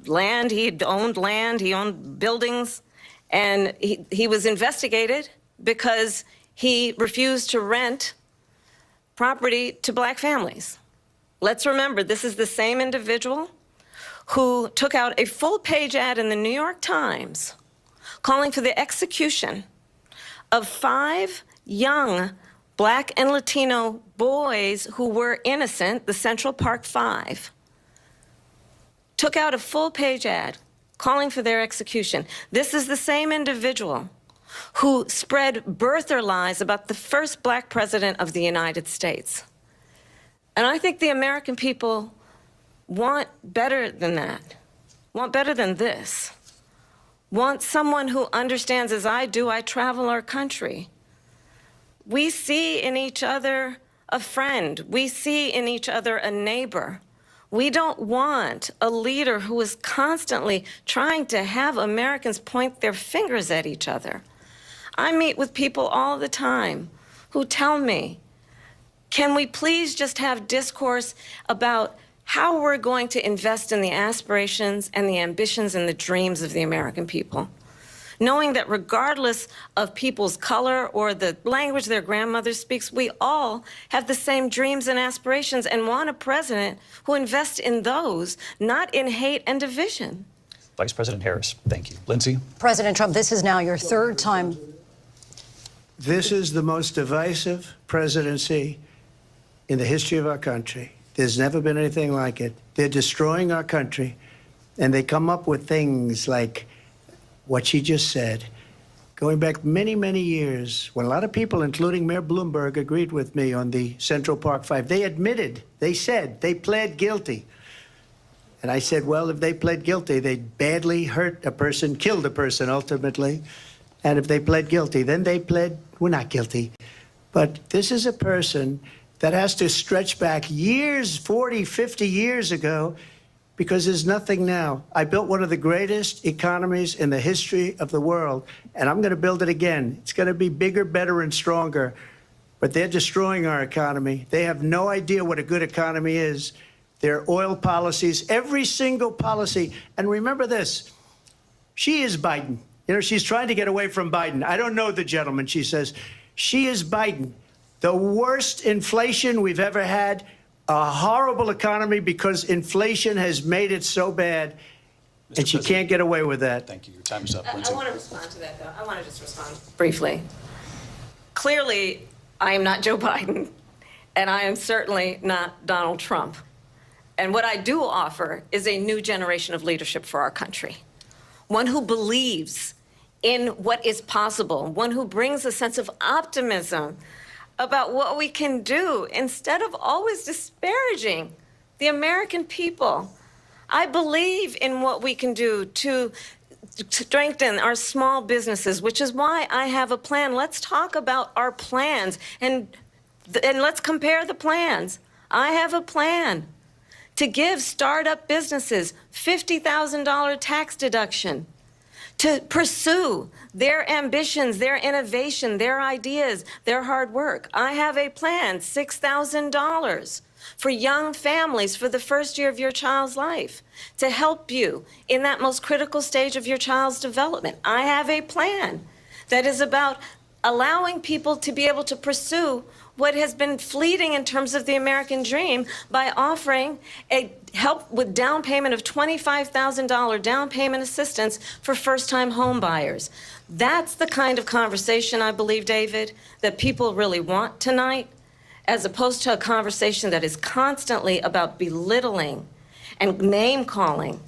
land, he owned buildings, and he was investigated because he refused to rent property to black families. Let's remember, this is the same individual who took out a full-page ad in the New York Times calling for the execution of 5 young black and Latino boys who were innocent, the Central Park 5. Took out a full-page ad calling for their execution. This is the same individual who spread birther lies about the first black president of the United States. And I think the American people want better than that, want better than this, want someone who understands, as I do, I travel our country. We see in each other a friend. We see in each other a neighbor. We don't want a leader who is constantly trying to have Americans point their fingers at each other. I meet with people all the time who tell me, can we please just have discourse about how we're going to invest in the aspirations and the ambitions and the dreams of the American people? Knowing that regardless of people's color or the language their grandmother speaks, we all have the same dreams and aspirations and want a president who invests in those, not in hate and division. Vice President Harris, thank you. Lindsay? President Trump, this is now your 3rd time. This is the most divisive presidency in the history of our country. There's never been anything like it. They're destroying our country, and they come up with things like what she just said, going back many, many years, when a lot of people, including Mayor Bloomberg, agreed with me on the Central Park 5. They admitted, they said, they pled guilty. And I said, well, if they pled guilty, they badly hurt a person, killed a person ultimately. And if they pled guilty, then they pled, we're not guilty. But this is a person that has to stretch back years, 40, 50 years ago, because there's nothing now. I built one of the greatest economies in the history of the world, and I'm going to build it again. It's going to be bigger, better, and stronger. But they're destroying our economy. They have no idea what a good economy is. Their oil policies, every single policy. And remember this, she is Biden. You know, she's trying to get away from Biden. I don't know the gentleman, she says. She is Biden. The worst inflation we've ever had, a horrible economy because inflation has made it so bad, and she can't get away with that. Thank you. Your time is up, I Lindsay. want to respond to that, though. I want to just respond briefly. Clearly, I am not Joe Biden, and I am certainly not Donald Trump. And what I do offer is a new generation of leadership for our country, one who believes in what is possible, one who brings a sense of optimism about what we can do instead of always disparaging the American people. I believe in what we can do to strengthen our small businesses, which is why I have a plan. Let's talk about our plans and let's compare the plans. I have a plan to give startup businesses $50,000 tax deduction, to pursue their ambitions, their innovation, their ideas, their hard work. I have a plan, $6,000 for young families for the first year of your child's life, to help you in that most critical stage of your child's development. I have a plan that is about allowing people to be able to pursue what has been fleeting in terms of the American dream by offering a help with down payment of $25,000 down payment assistance for first-time home buyers. That's the kind of conversation, I believe, David, that people really want tonight, as opposed to a conversation that is constantly about belittling and name-calling.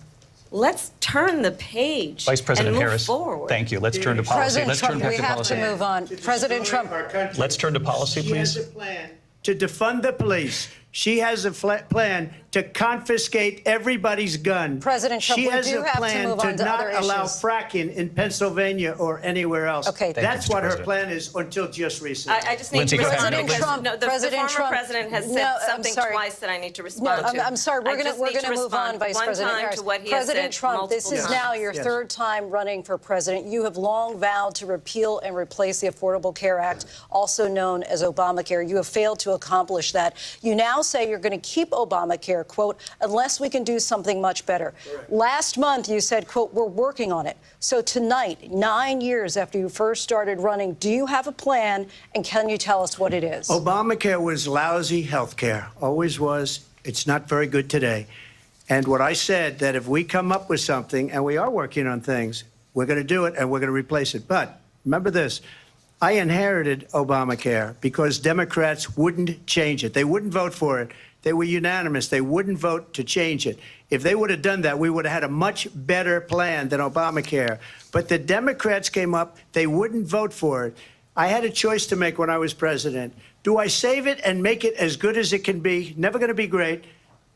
Let's turn the page Vice President and move Harris, forward. thank you. Let's turn to policy. President Let's turn Trump, back we to have policy. to move on. President Trump. Let's turn to policy, She please. has a plan to defund the police. She has a plan to confiscate everybody's gun. President Trump, she we has do a have to plan move to on to not other allow issues. fracking in Pennsylvania or anywhere else. Okay. Thank you, That's Mr. what her President. plan is until just recently. I just need Lindsay, to go ahead. respond President because Trump, the President former Trump. president has said No, I'm something sorry. twice that I need to No, respond to. I'm sorry. We're I just going need to move on, respond Vice one President time Harris. to what he has President said Trump, this is multiple now times. your Yes. third time running for president. You have long vowed to repeal and replace the Affordable Care Act, also known as Obamacare. You have failed to accomplish that. You now say you're going to keep Obamacare, quote, unless we can do something much better. Correct. Last month, you said, quote, we're working on it. So tonight, 9 years after you first started running, do you have a plan, and can you tell us what it is? Obamacare was lousy health care, always was. It's not very good today. And what I said, that if we come up with something, and we are working on things, we're going to do it and we're going to replace it. But remember this, I inherited Obamacare because Democrats wouldn't change it. They wouldn't vote for it. They were unanimous. They wouldn't vote to change it. If they would have done that, we would have had a much better plan than Obamacare. But the Democrats came up. They wouldn't vote for it. I had a choice to make when I was president. Do I save it and make it as good as it can be, never going to be great,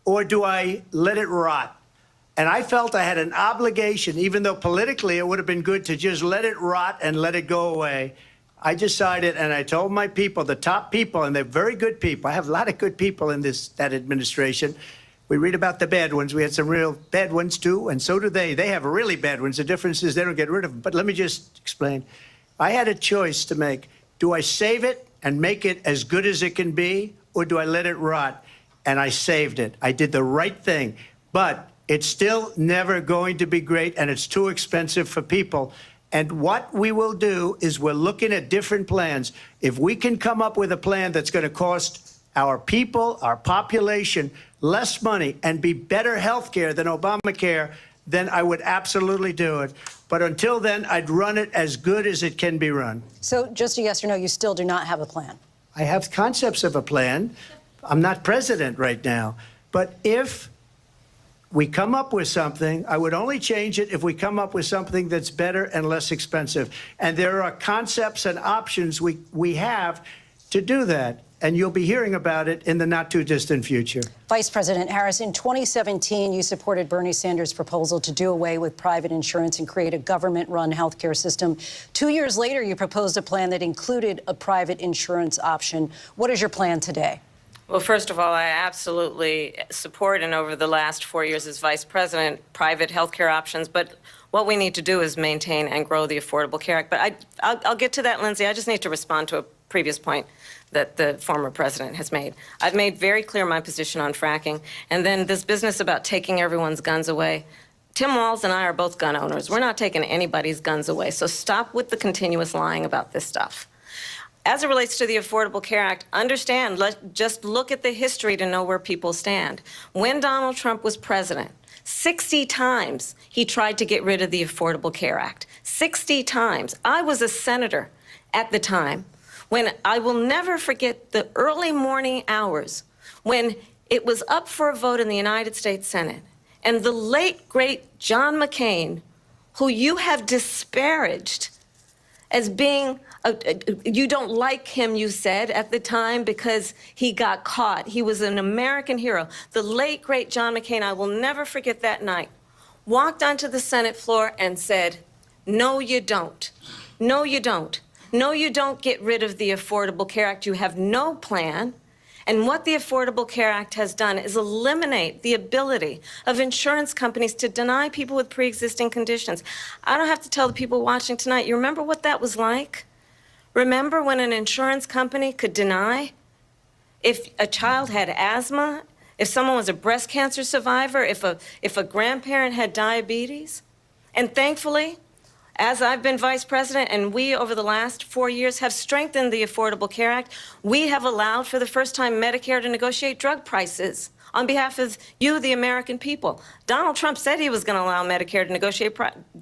or do I let it rot? And I felt I had an obligation, even though politically it would have been good to just let it rot and let it go away. I decided, and I told my people, the top people, and they're very good people. I have a lot of good people in that administration. We read about the bad ones. We had some real bad ones, too, and so do they. They have really bad ones. The difference is they don't get rid of them. But let me just explain. I had a choice to make. Do I save it and make it as good as it can be, or do I let it rot? And I saved it. I did the right thing. But it's still never going to be great, and it's too expensive for people. And what we will do is we're looking at different plans. If we can come up with a plan that's going to cost our people, our population, less money and be better health care than Obamacare, then I would absolutely do it. But until then, I'd run it as good as it can be run. So just a yes or no, you still do not have a plan? I have concepts of a plan. I'm not president right now. But if we come up with something, I would only change it if we come up with something that's better and less expensive. And there are concepts and options we have to do that. And you'll be hearing about it in the not-too-distant future. Vice President Harris, in 2017, you supported Bernie Sanders' proposal to do away with private insurance and create a government-run healthcare system. 2 years later, you proposed a plan that included a private insurance option. What is your plan today? Well, first of all, I absolutely support, and over the last 4 years as vice president, private health care options. But what we need to do is maintain and grow the Affordable Care Act. But I'll get to that, Lindsay. I just need to respond to a previous point that the former president has made. I've made very clear my position on fracking. And then this business about taking everyone's guns away. Tim Walz and I are both gun owners. We're not taking anybody's guns away. So stop with the continuous lying about this stuff. As it relates to the Affordable Care Act, understand, just look at the history to know where people stand. When Donald Trump was president, 60 times he tried to get rid of the Affordable Care Act. 60 times. I was a senator at the time when I will never forget the early morning hours when it was up for a vote in the United States Senate. And the late, great John McCain, who you have disparaged as being, you don't like him, you said, at the time because he got caught. He was an American hero. The late, great John McCain, I will never forget that night, walked onto the Senate floor and said, no, you don't. No, you don't. No, you don't get rid of the Affordable Care Act. You have no plan. And what the Affordable Care Act has done is eliminate the ability of insurance companies to deny people with pre-existing conditions. I don't have to tell the people watching tonight, you remember what that was like? Remember when an insurance company could deny if a child had asthma, if someone was a breast cancer survivor, if a grandparent had diabetes? And thankfully, as I've been vice president, and we over the last 4 years have strengthened the Affordable Care Act, we have allowed for the first time Medicare to negotiate drug prices on behalf of you, the American people. Donald Trump said he was going to allow Medicare to negotiate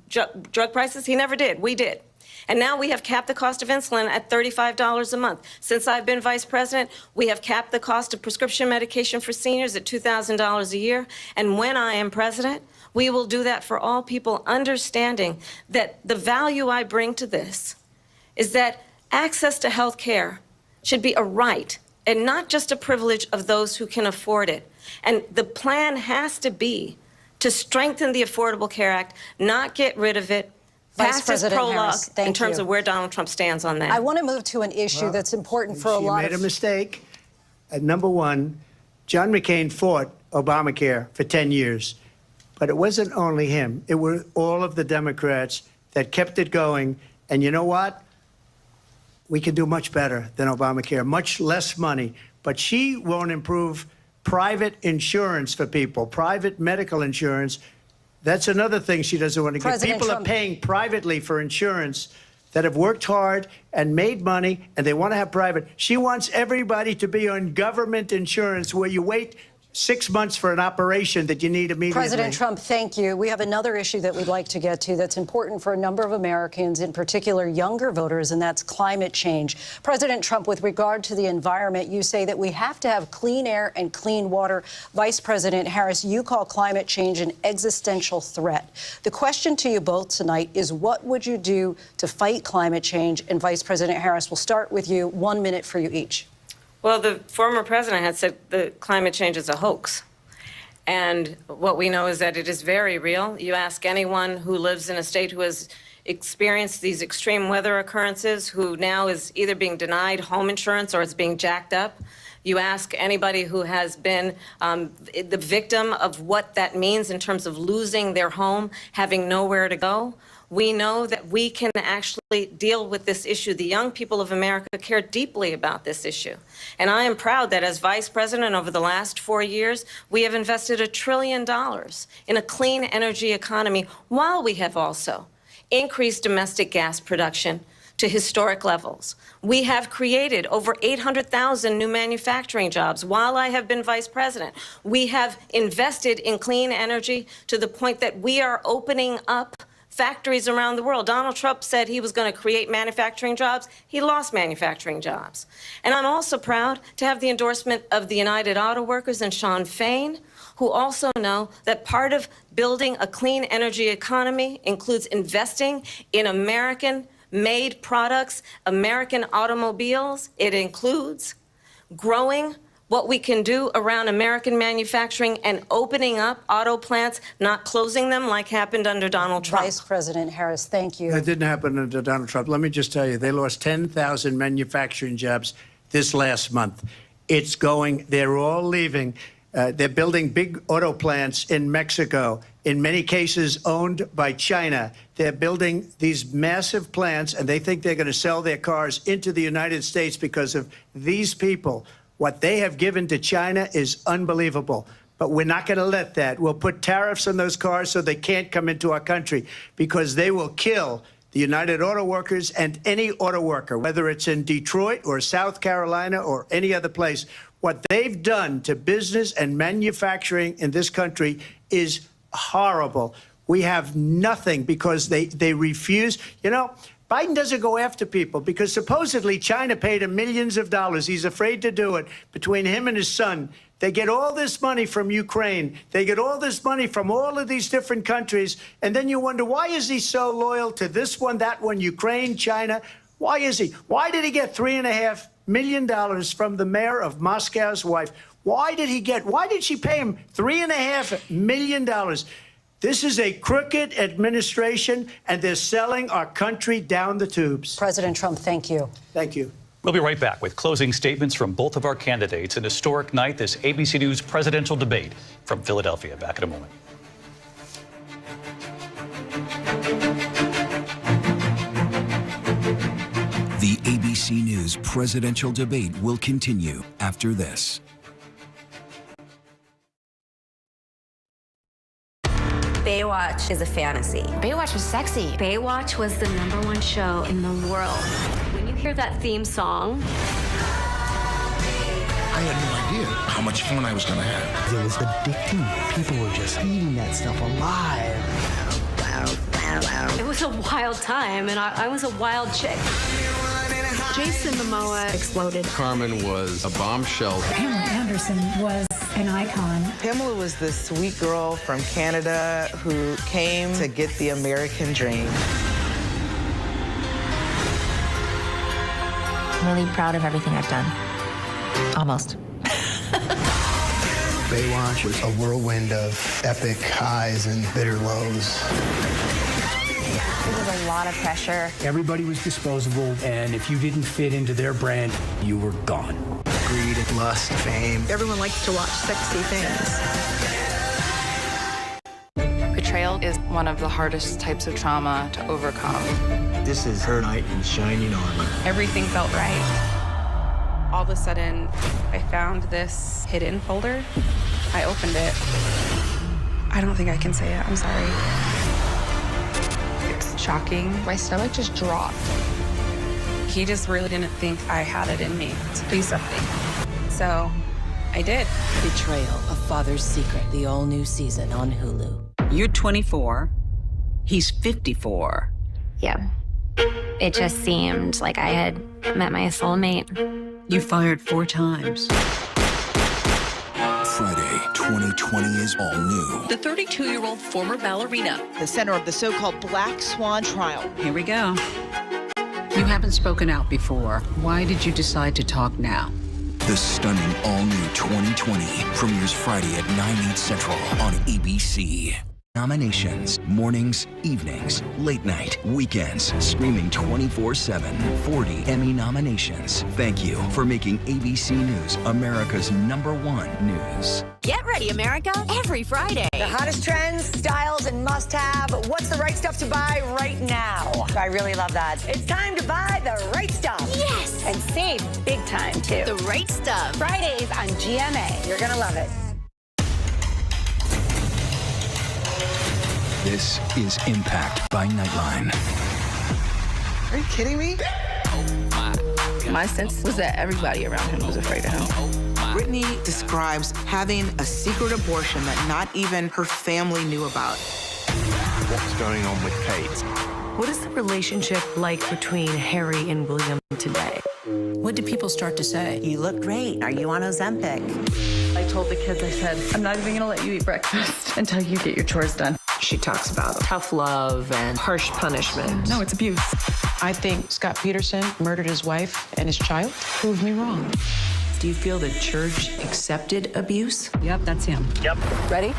drug prices. He never did. We did. And now we have capped the cost of insulin at $35 a month. Since I've been vice president, we have capped the cost of prescription medication for seniors at $2,000 a year. And when I am president, we will do that for all people, understanding that the value I bring to this is that access to health care should be a right and not just a privilege of those who can afford it. And the plan has to be to strengthen the Affordable Care Act, not get rid of it. Vice President Harris, thank in terms you. of where Donald Trump stands on that. I want to move to an issue that's important for a lot of... She made a mistake. Number one, John McCain fought Obamacare for 10 years. But it wasn't only him. It were all of the Democrats that kept it going. And you know what? We can do much better than Obamacare, much less money. But she won't improve private insurance for people, private medical insurance. That's another thing she doesn't want to get. People are paying privately for insurance that have worked hard and made money, and they want to have private. She wants everybody to be on government insurance where you wait 6 months for an operation that you need immediately. President Trump, thank you. We have another issue that we'd like to get to that's important for a number of Americans, in particular younger voters, and that's climate change. President Trump, with regard to the environment, you say that we have to have clean air and clean water. Vice President Harris, you call climate change an existential threat. The question to you both tonight is, what would you do to fight climate change? And Vice President Harris, we'll start with you. 1 minute for you each. Well, the former president had said that climate change is a hoax. And what we know is that it is very real. You ask anyone who lives in a state who has experienced these extreme weather occurrences, who now is either being denied home insurance or it's being jacked up. You ask anybody who has been the victim of what that means in terms of losing their home, having nowhere to go. We know that we can actually deal with this issue. The young people of America care deeply about this issue. And I am proud that as vice president over the last 4 years, we have invested $1 trillion in a clean energy economy, while we have also increased domestic gas production to historic levels. We have created over 800,000 new manufacturing jobs while I have been vice president. We have invested in clean energy to the point that we are opening up factories around the world. Donald Trump said he was going to create manufacturing jobs. He lost manufacturing jobs. And I'm also proud to have the endorsement of the United Auto Workers and Sean Fain, who also know that part of building a clean energy economy includes investing in American-made products, American automobiles. It includes growing what we can do around American manufacturing and opening up auto plants, not closing them like happened under Donald Trump. Vice President Harris, thank you. That didn't happen under Donald Trump. Let me just tell you, they lost 10,000 manufacturing jobs this last month. It's going, they're all leaving. They're building big auto plants in Mexico, in many cases owned by China. They're building these massive plants, and they think they're going to sell their cars into the United States because of these people. What they have given to China is unbelievable. But we're not going to let that. We'll put tariffs on those cars so they can't come into our country, because they will kill the United Auto Workers and any auto worker, whether it's in Detroit or South Carolina or any other place. What they've done to business and manufacturing in this country is horrible. We have nothing because they refuse. You know, Biden doesn't go after people because supposedly China paid him millions of dollars. He's afraid to do it. Between him and his son, they get all this money from Ukraine. They get all this money from all of these different countries. And then you wonder, why is he so loyal to this one, that one, Ukraine, China? Why is he? Why did he get $3.5 million from the mayor of Moscow's wife? Why did she pay him $3.5 million? This is a crooked administration, and they're selling our country down the tubes. President Trump, thank you. Thank you. We'll be right back with closing statements from both of our candidates. An historic night, this ABC News presidential debate from Philadelphia. Back in a moment. The ABC News presidential debate will continue after this. Baywatch is a fantasy. Baywatch was sexy. Baywatch was the #1 show in the world. When you hear that theme song, I had no idea how much fun I was going to have. It was addicting. People were just eating that stuff alive. it was a wild time, and I was a wild chick. Jason Momoa exploded. Carmen was a bombshell. Pamela Anderson was an icon. Pamela was the sweet girl from Canada who came to get the American dream. I'm really proud of everything I've done. Almost. Baywatch was a whirlwind of epic highs and bitter lows. It was a lot of pressure. Everybody was disposable, and if you didn't fit into their brand, you were gone. Greed, lust, fame. Everyone likes to watch sexy things. Betrayal is one of the hardest types of trauma to overcome. This is her knight in shining armor. Everything felt right. All of a sudden, I found this hidden folder. I opened it. I don't think I can say it. I'm sorry. It's shocking. My stomach just dropped. He just really didn't think I had it in me to do something. So I did. Betrayal, A Father's Secret, the all-new season on Hulu. You're 24. He's 54. Yeah. It just seemed like I had met my soulmate. You fired 4 times. Friday, 2020 is all new. The 32-year-old former ballerina, the center of the so-called Black Swan trial. Here we go. You haven't spoken out before. Why did you decide to talk now? The stunning all-new 2020 premieres Friday at 9/8 Central on ABC. Nominations, mornings, evenings, late night, weekends, streaming 24/7. 40 Emmy nominations. Thank you for making ABC News America's #1 news. Get ready, America, every Friday. The hottest trends, styles, and must-have. What's the right stuff to buy right now? I really love that. It's time to buy the right stuff. Yes! And save big time, too. The right stuff. Fridays on GMA. You're going to love it. This is Impact by Nightline. Are you kidding me? My sense was that everybody around him was afraid of him. Brittany describes having a secret abortion that not even her family knew about. What's going on with Kate? What is the relationship like between Harry and William today? What did people start to say? You look great. Are you on Ozempic? I told the kids, I said, I'm not even gonna let you eat breakfast until you get your chores done. She talks about tough love and harsh punishment. No, it's abuse. I think Scott Peterson murdered his wife and his child. Prove me wrong. Do you feel the church accepted abuse? Yep, that's him. Yep. Ready?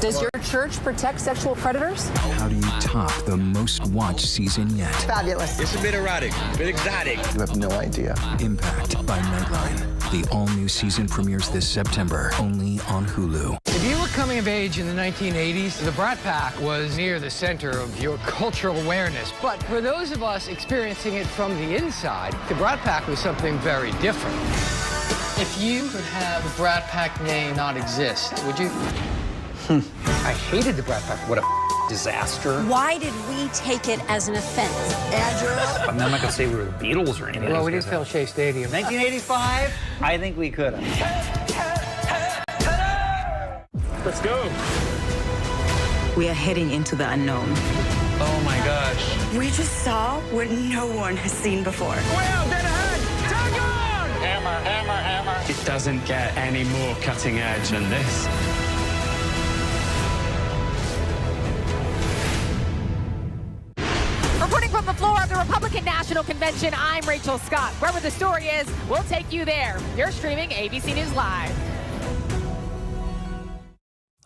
Does your church protect sexual predators? How do you top the most watched season yet? Fabulous. It's a bit erotic, a bit exotic. You have no idea. Impact by Nightline. The all-new season premieres this September, only on Hulu. If you were coming of age in the 1980s, the Brat Pack was near the center of your cultural awareness. But for those of us experiencing it from the inside, the Brat Pack was something very different. If you could have the Brat Pack name not exist, would you? I hated the Brat Pack. What a disaster. Why did we take it as an offense? I'm not going to say we were the Beatles or anything. Well, we did fill Shea Stadium. 1985? I think we could have. Let's go. We are heading into the unknown. Oh my gosh. We just saw what no one has seen before. Well, dead ahead. Tag on! Hammer, hammer, hammer. It doesn't get any more cutting edge than this. Reporting from the floor of the Republican National Convention, I'm Rachel Scott. Wherever the story is, we'll take you there. You're streaming ABC News Live.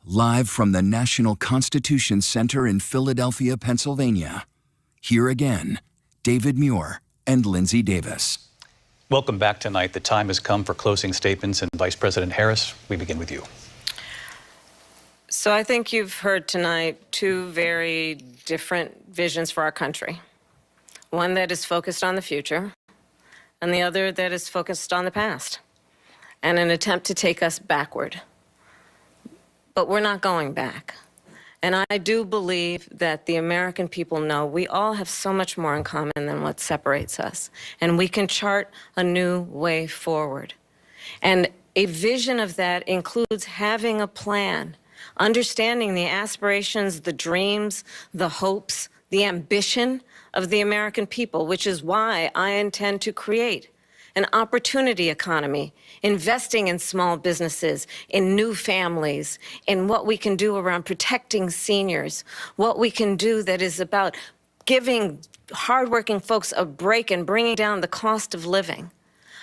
Live from the National Constitution Center in Philadelphia, Pennsylvania. Here again, David Muir and Lindsay Davis. Welcome back tonight. The time has come for closing statements, and Vice President Harris, we begin with you. So I think you've heard tonight two very different visions for our country. One that is focused on the future, and the other that is focused on the past, and an attempt to take us backward. But we're not going back. And I do believe that the American people know we all have so much more in common than what separates us. And we can chart a new way forward. And a vision of that includes having a plan, understanding the aspirations, the dreams, the hopes, the ambition of the American people, which is why I intend to create an opportunity economy, investing in small businesses, in new families, in what we can do around protecting seniors, what we can do that is about giving hardworking folks a break and bringing down the cost of living.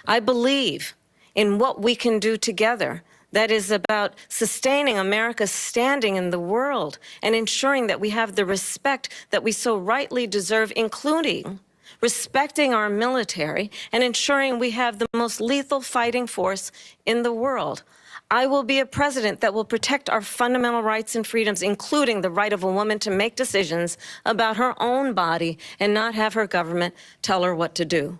I believe in what we can do together that is about sustaining America's standing in the world and ensuring that we have the respect that we so rightly deserve, including respecting our military and ensuring we have the most lethal fighting force in the world. I will be a president that will protect our fundamental rights and freedoms, including the right of a woman to make decisions about her own body and not have her government tell her what to do.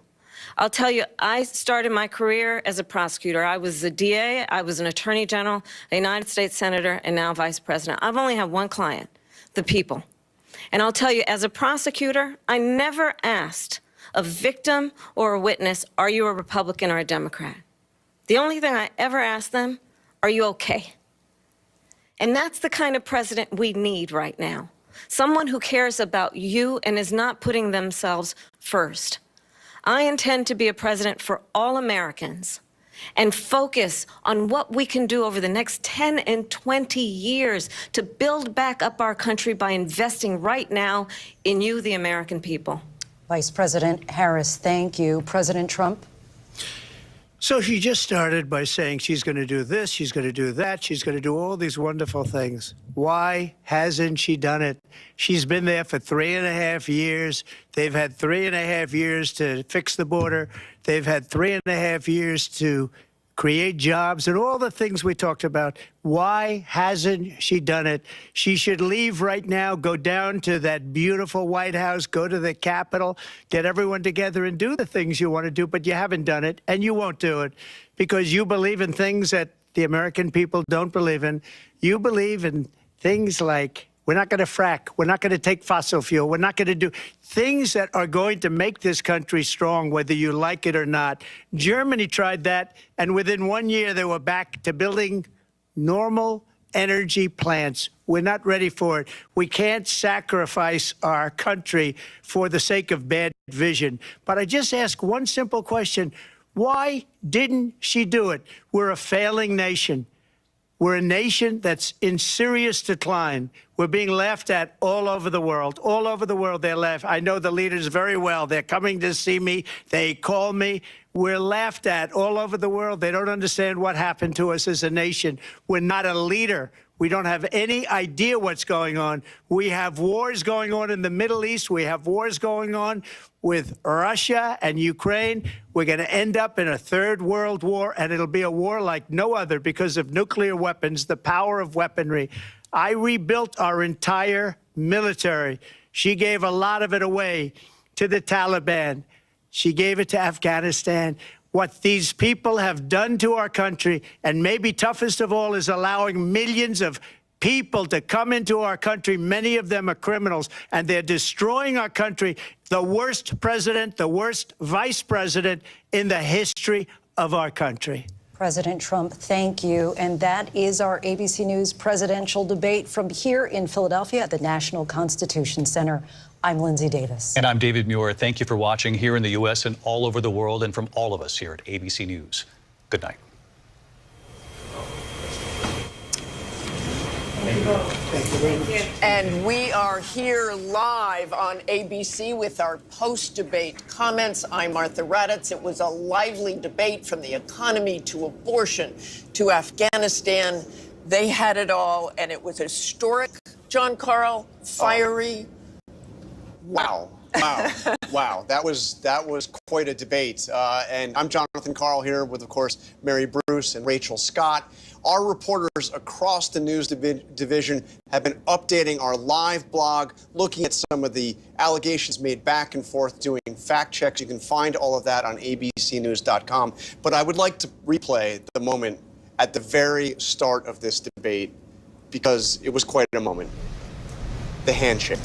I'll tell you, I started my career as a prosecutor. I was a DA, I was an attorney general, a United States senator, and now vice president. I've only had one client, the people. And I'll tell you, as a prosecutor, I never asked a victim or a witness, are you a Republican or a Democrat? The only thing I ever asked them, are you okay? And that's the kind of president we need right now. Someone who cares about you and is not putting themselves first. I intend to be a president for all Americans and focus on what we can do over the next 10 and 20 years to build back up our country by investing right now in you, the American people. Vice President Harris, thank you. President Trump? So she just started by saying she's going to do this, she's going to do that, she's going to do all these wonderful things. Why hasn't she done it? She's been there for 3.5 years. They've had 3.5 years to fix the border. They've had 3.5 years to create jobs and all the things we talked about. Why hasn't she done it? She should leave right now, go down to that beautiful White House, go to the Capitol, get everyone together and do the things you want to do, but you haven't done it, and you won't do it because you believe in things that the American people don't believe in. You believe in things like we're not going to frack. We're not going to take fossil fuel. We're not going to do things that are going to make this country strong, whether you like it or not. Germany tried that, and within 1 year, they were back to building normal energy plants. We're not ready for it. We can't sacrifice our country for the sake of bad vision. But I just ask one simple question. Why didn't she do it? We're a failing nation. We're a nation that's in serious decline. We're being laughed at all over the world. All over the world, they're laughed. I know the leaders very well. They're coming to see me. They call me. We're laughed at all over the world. They don't understand what happened to us as a nation. We're not a leader. We don't have any idea what's going on. We have wars going on in the Middle East. We have wars going on with Russia and Ukraine. We're going to end up in a third world war, and it'll be a war like no other because of nuclear weapons, the power of weaponry. I rebuilt our entire military. She gave a lot of it away to the Taliban. She gave it to Afghanistan. What these people have done to our country, and maybe toughest of all, is allowing millions of people to come into our country. Many of them are criminals, and they're destroying our country. The worst president, the worst vice president in the history of our country. President Trump, thank you. And that is our ABC News presidential debate from here in Philadelphia at the National Constitution Center. I'm Lindsay Davis. And I'm David Muir. Thank you for watching here in the U.S. and all over the world, and from all of us here at ABC News. Good night. Thank you. And we are here live on ABC with our post-debate comments. I'm Martha Raddatz. It was a lively debate, from the economy to abortion to Afghanistan. They had it all, and it was historic. John Karl, fiery. Wow. Wow. Wow. That was quite a debate. And I'm Jonathan Karl here with, of course, Mary Bruce and Rachel Scott. Our reporters across the news division have been updating our live blog, looking at some of the allegations made back and forth, doing fact checks. You can find all of that on abcnews.com. But I would like to replay the moment at the very start of this debate, because it was quite a moment. The handshake.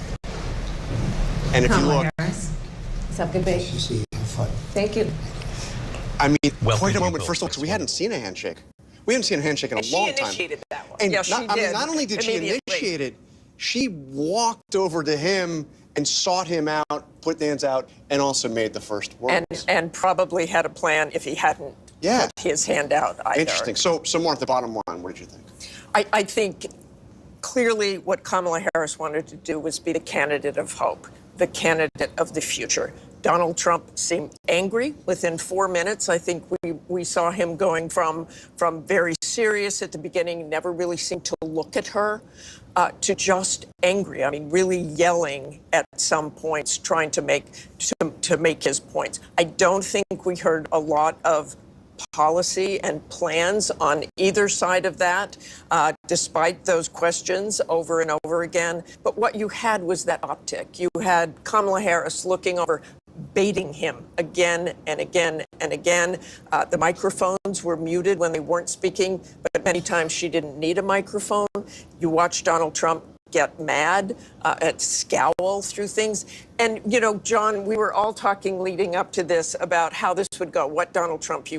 And if you look, Let's have a good day. Thank you. I mean, quite a moment. First of all, because we hadn't seen a handshake. We hadn't seen a handshake in a long time. She initiated that one. And Yeah, she did. not only did she initiate it, she walked over to him and sought him out, put the hands out, and also made the first words. And probably had a plan if he hadn't put his hand out either. Interesting. So Martha, bottom line, what did you think? I think clearly what Kamala Harris wanted to do was be the candidate of hope, the candidate of the future. Donald Trump seemed angry within 4 minutes. I think we saw him going from very serious at the beginning, never really seemed to look at her, to just angry. I mean, really yelling at some points, trying to make his points. I don't think we heard a lot of policy and plans on either side of that, despite those questions over and over again. But what you had was that optic. You had Kamala Harris looking over, baiting him again and again and again. The microphones were muted when they weren't speaking, but many times she didn't need a microphone. You watch Donald Trump get mad, scowl through things. And, you know, John, we were all talking leading up to this about how this would go, what Donald Trump he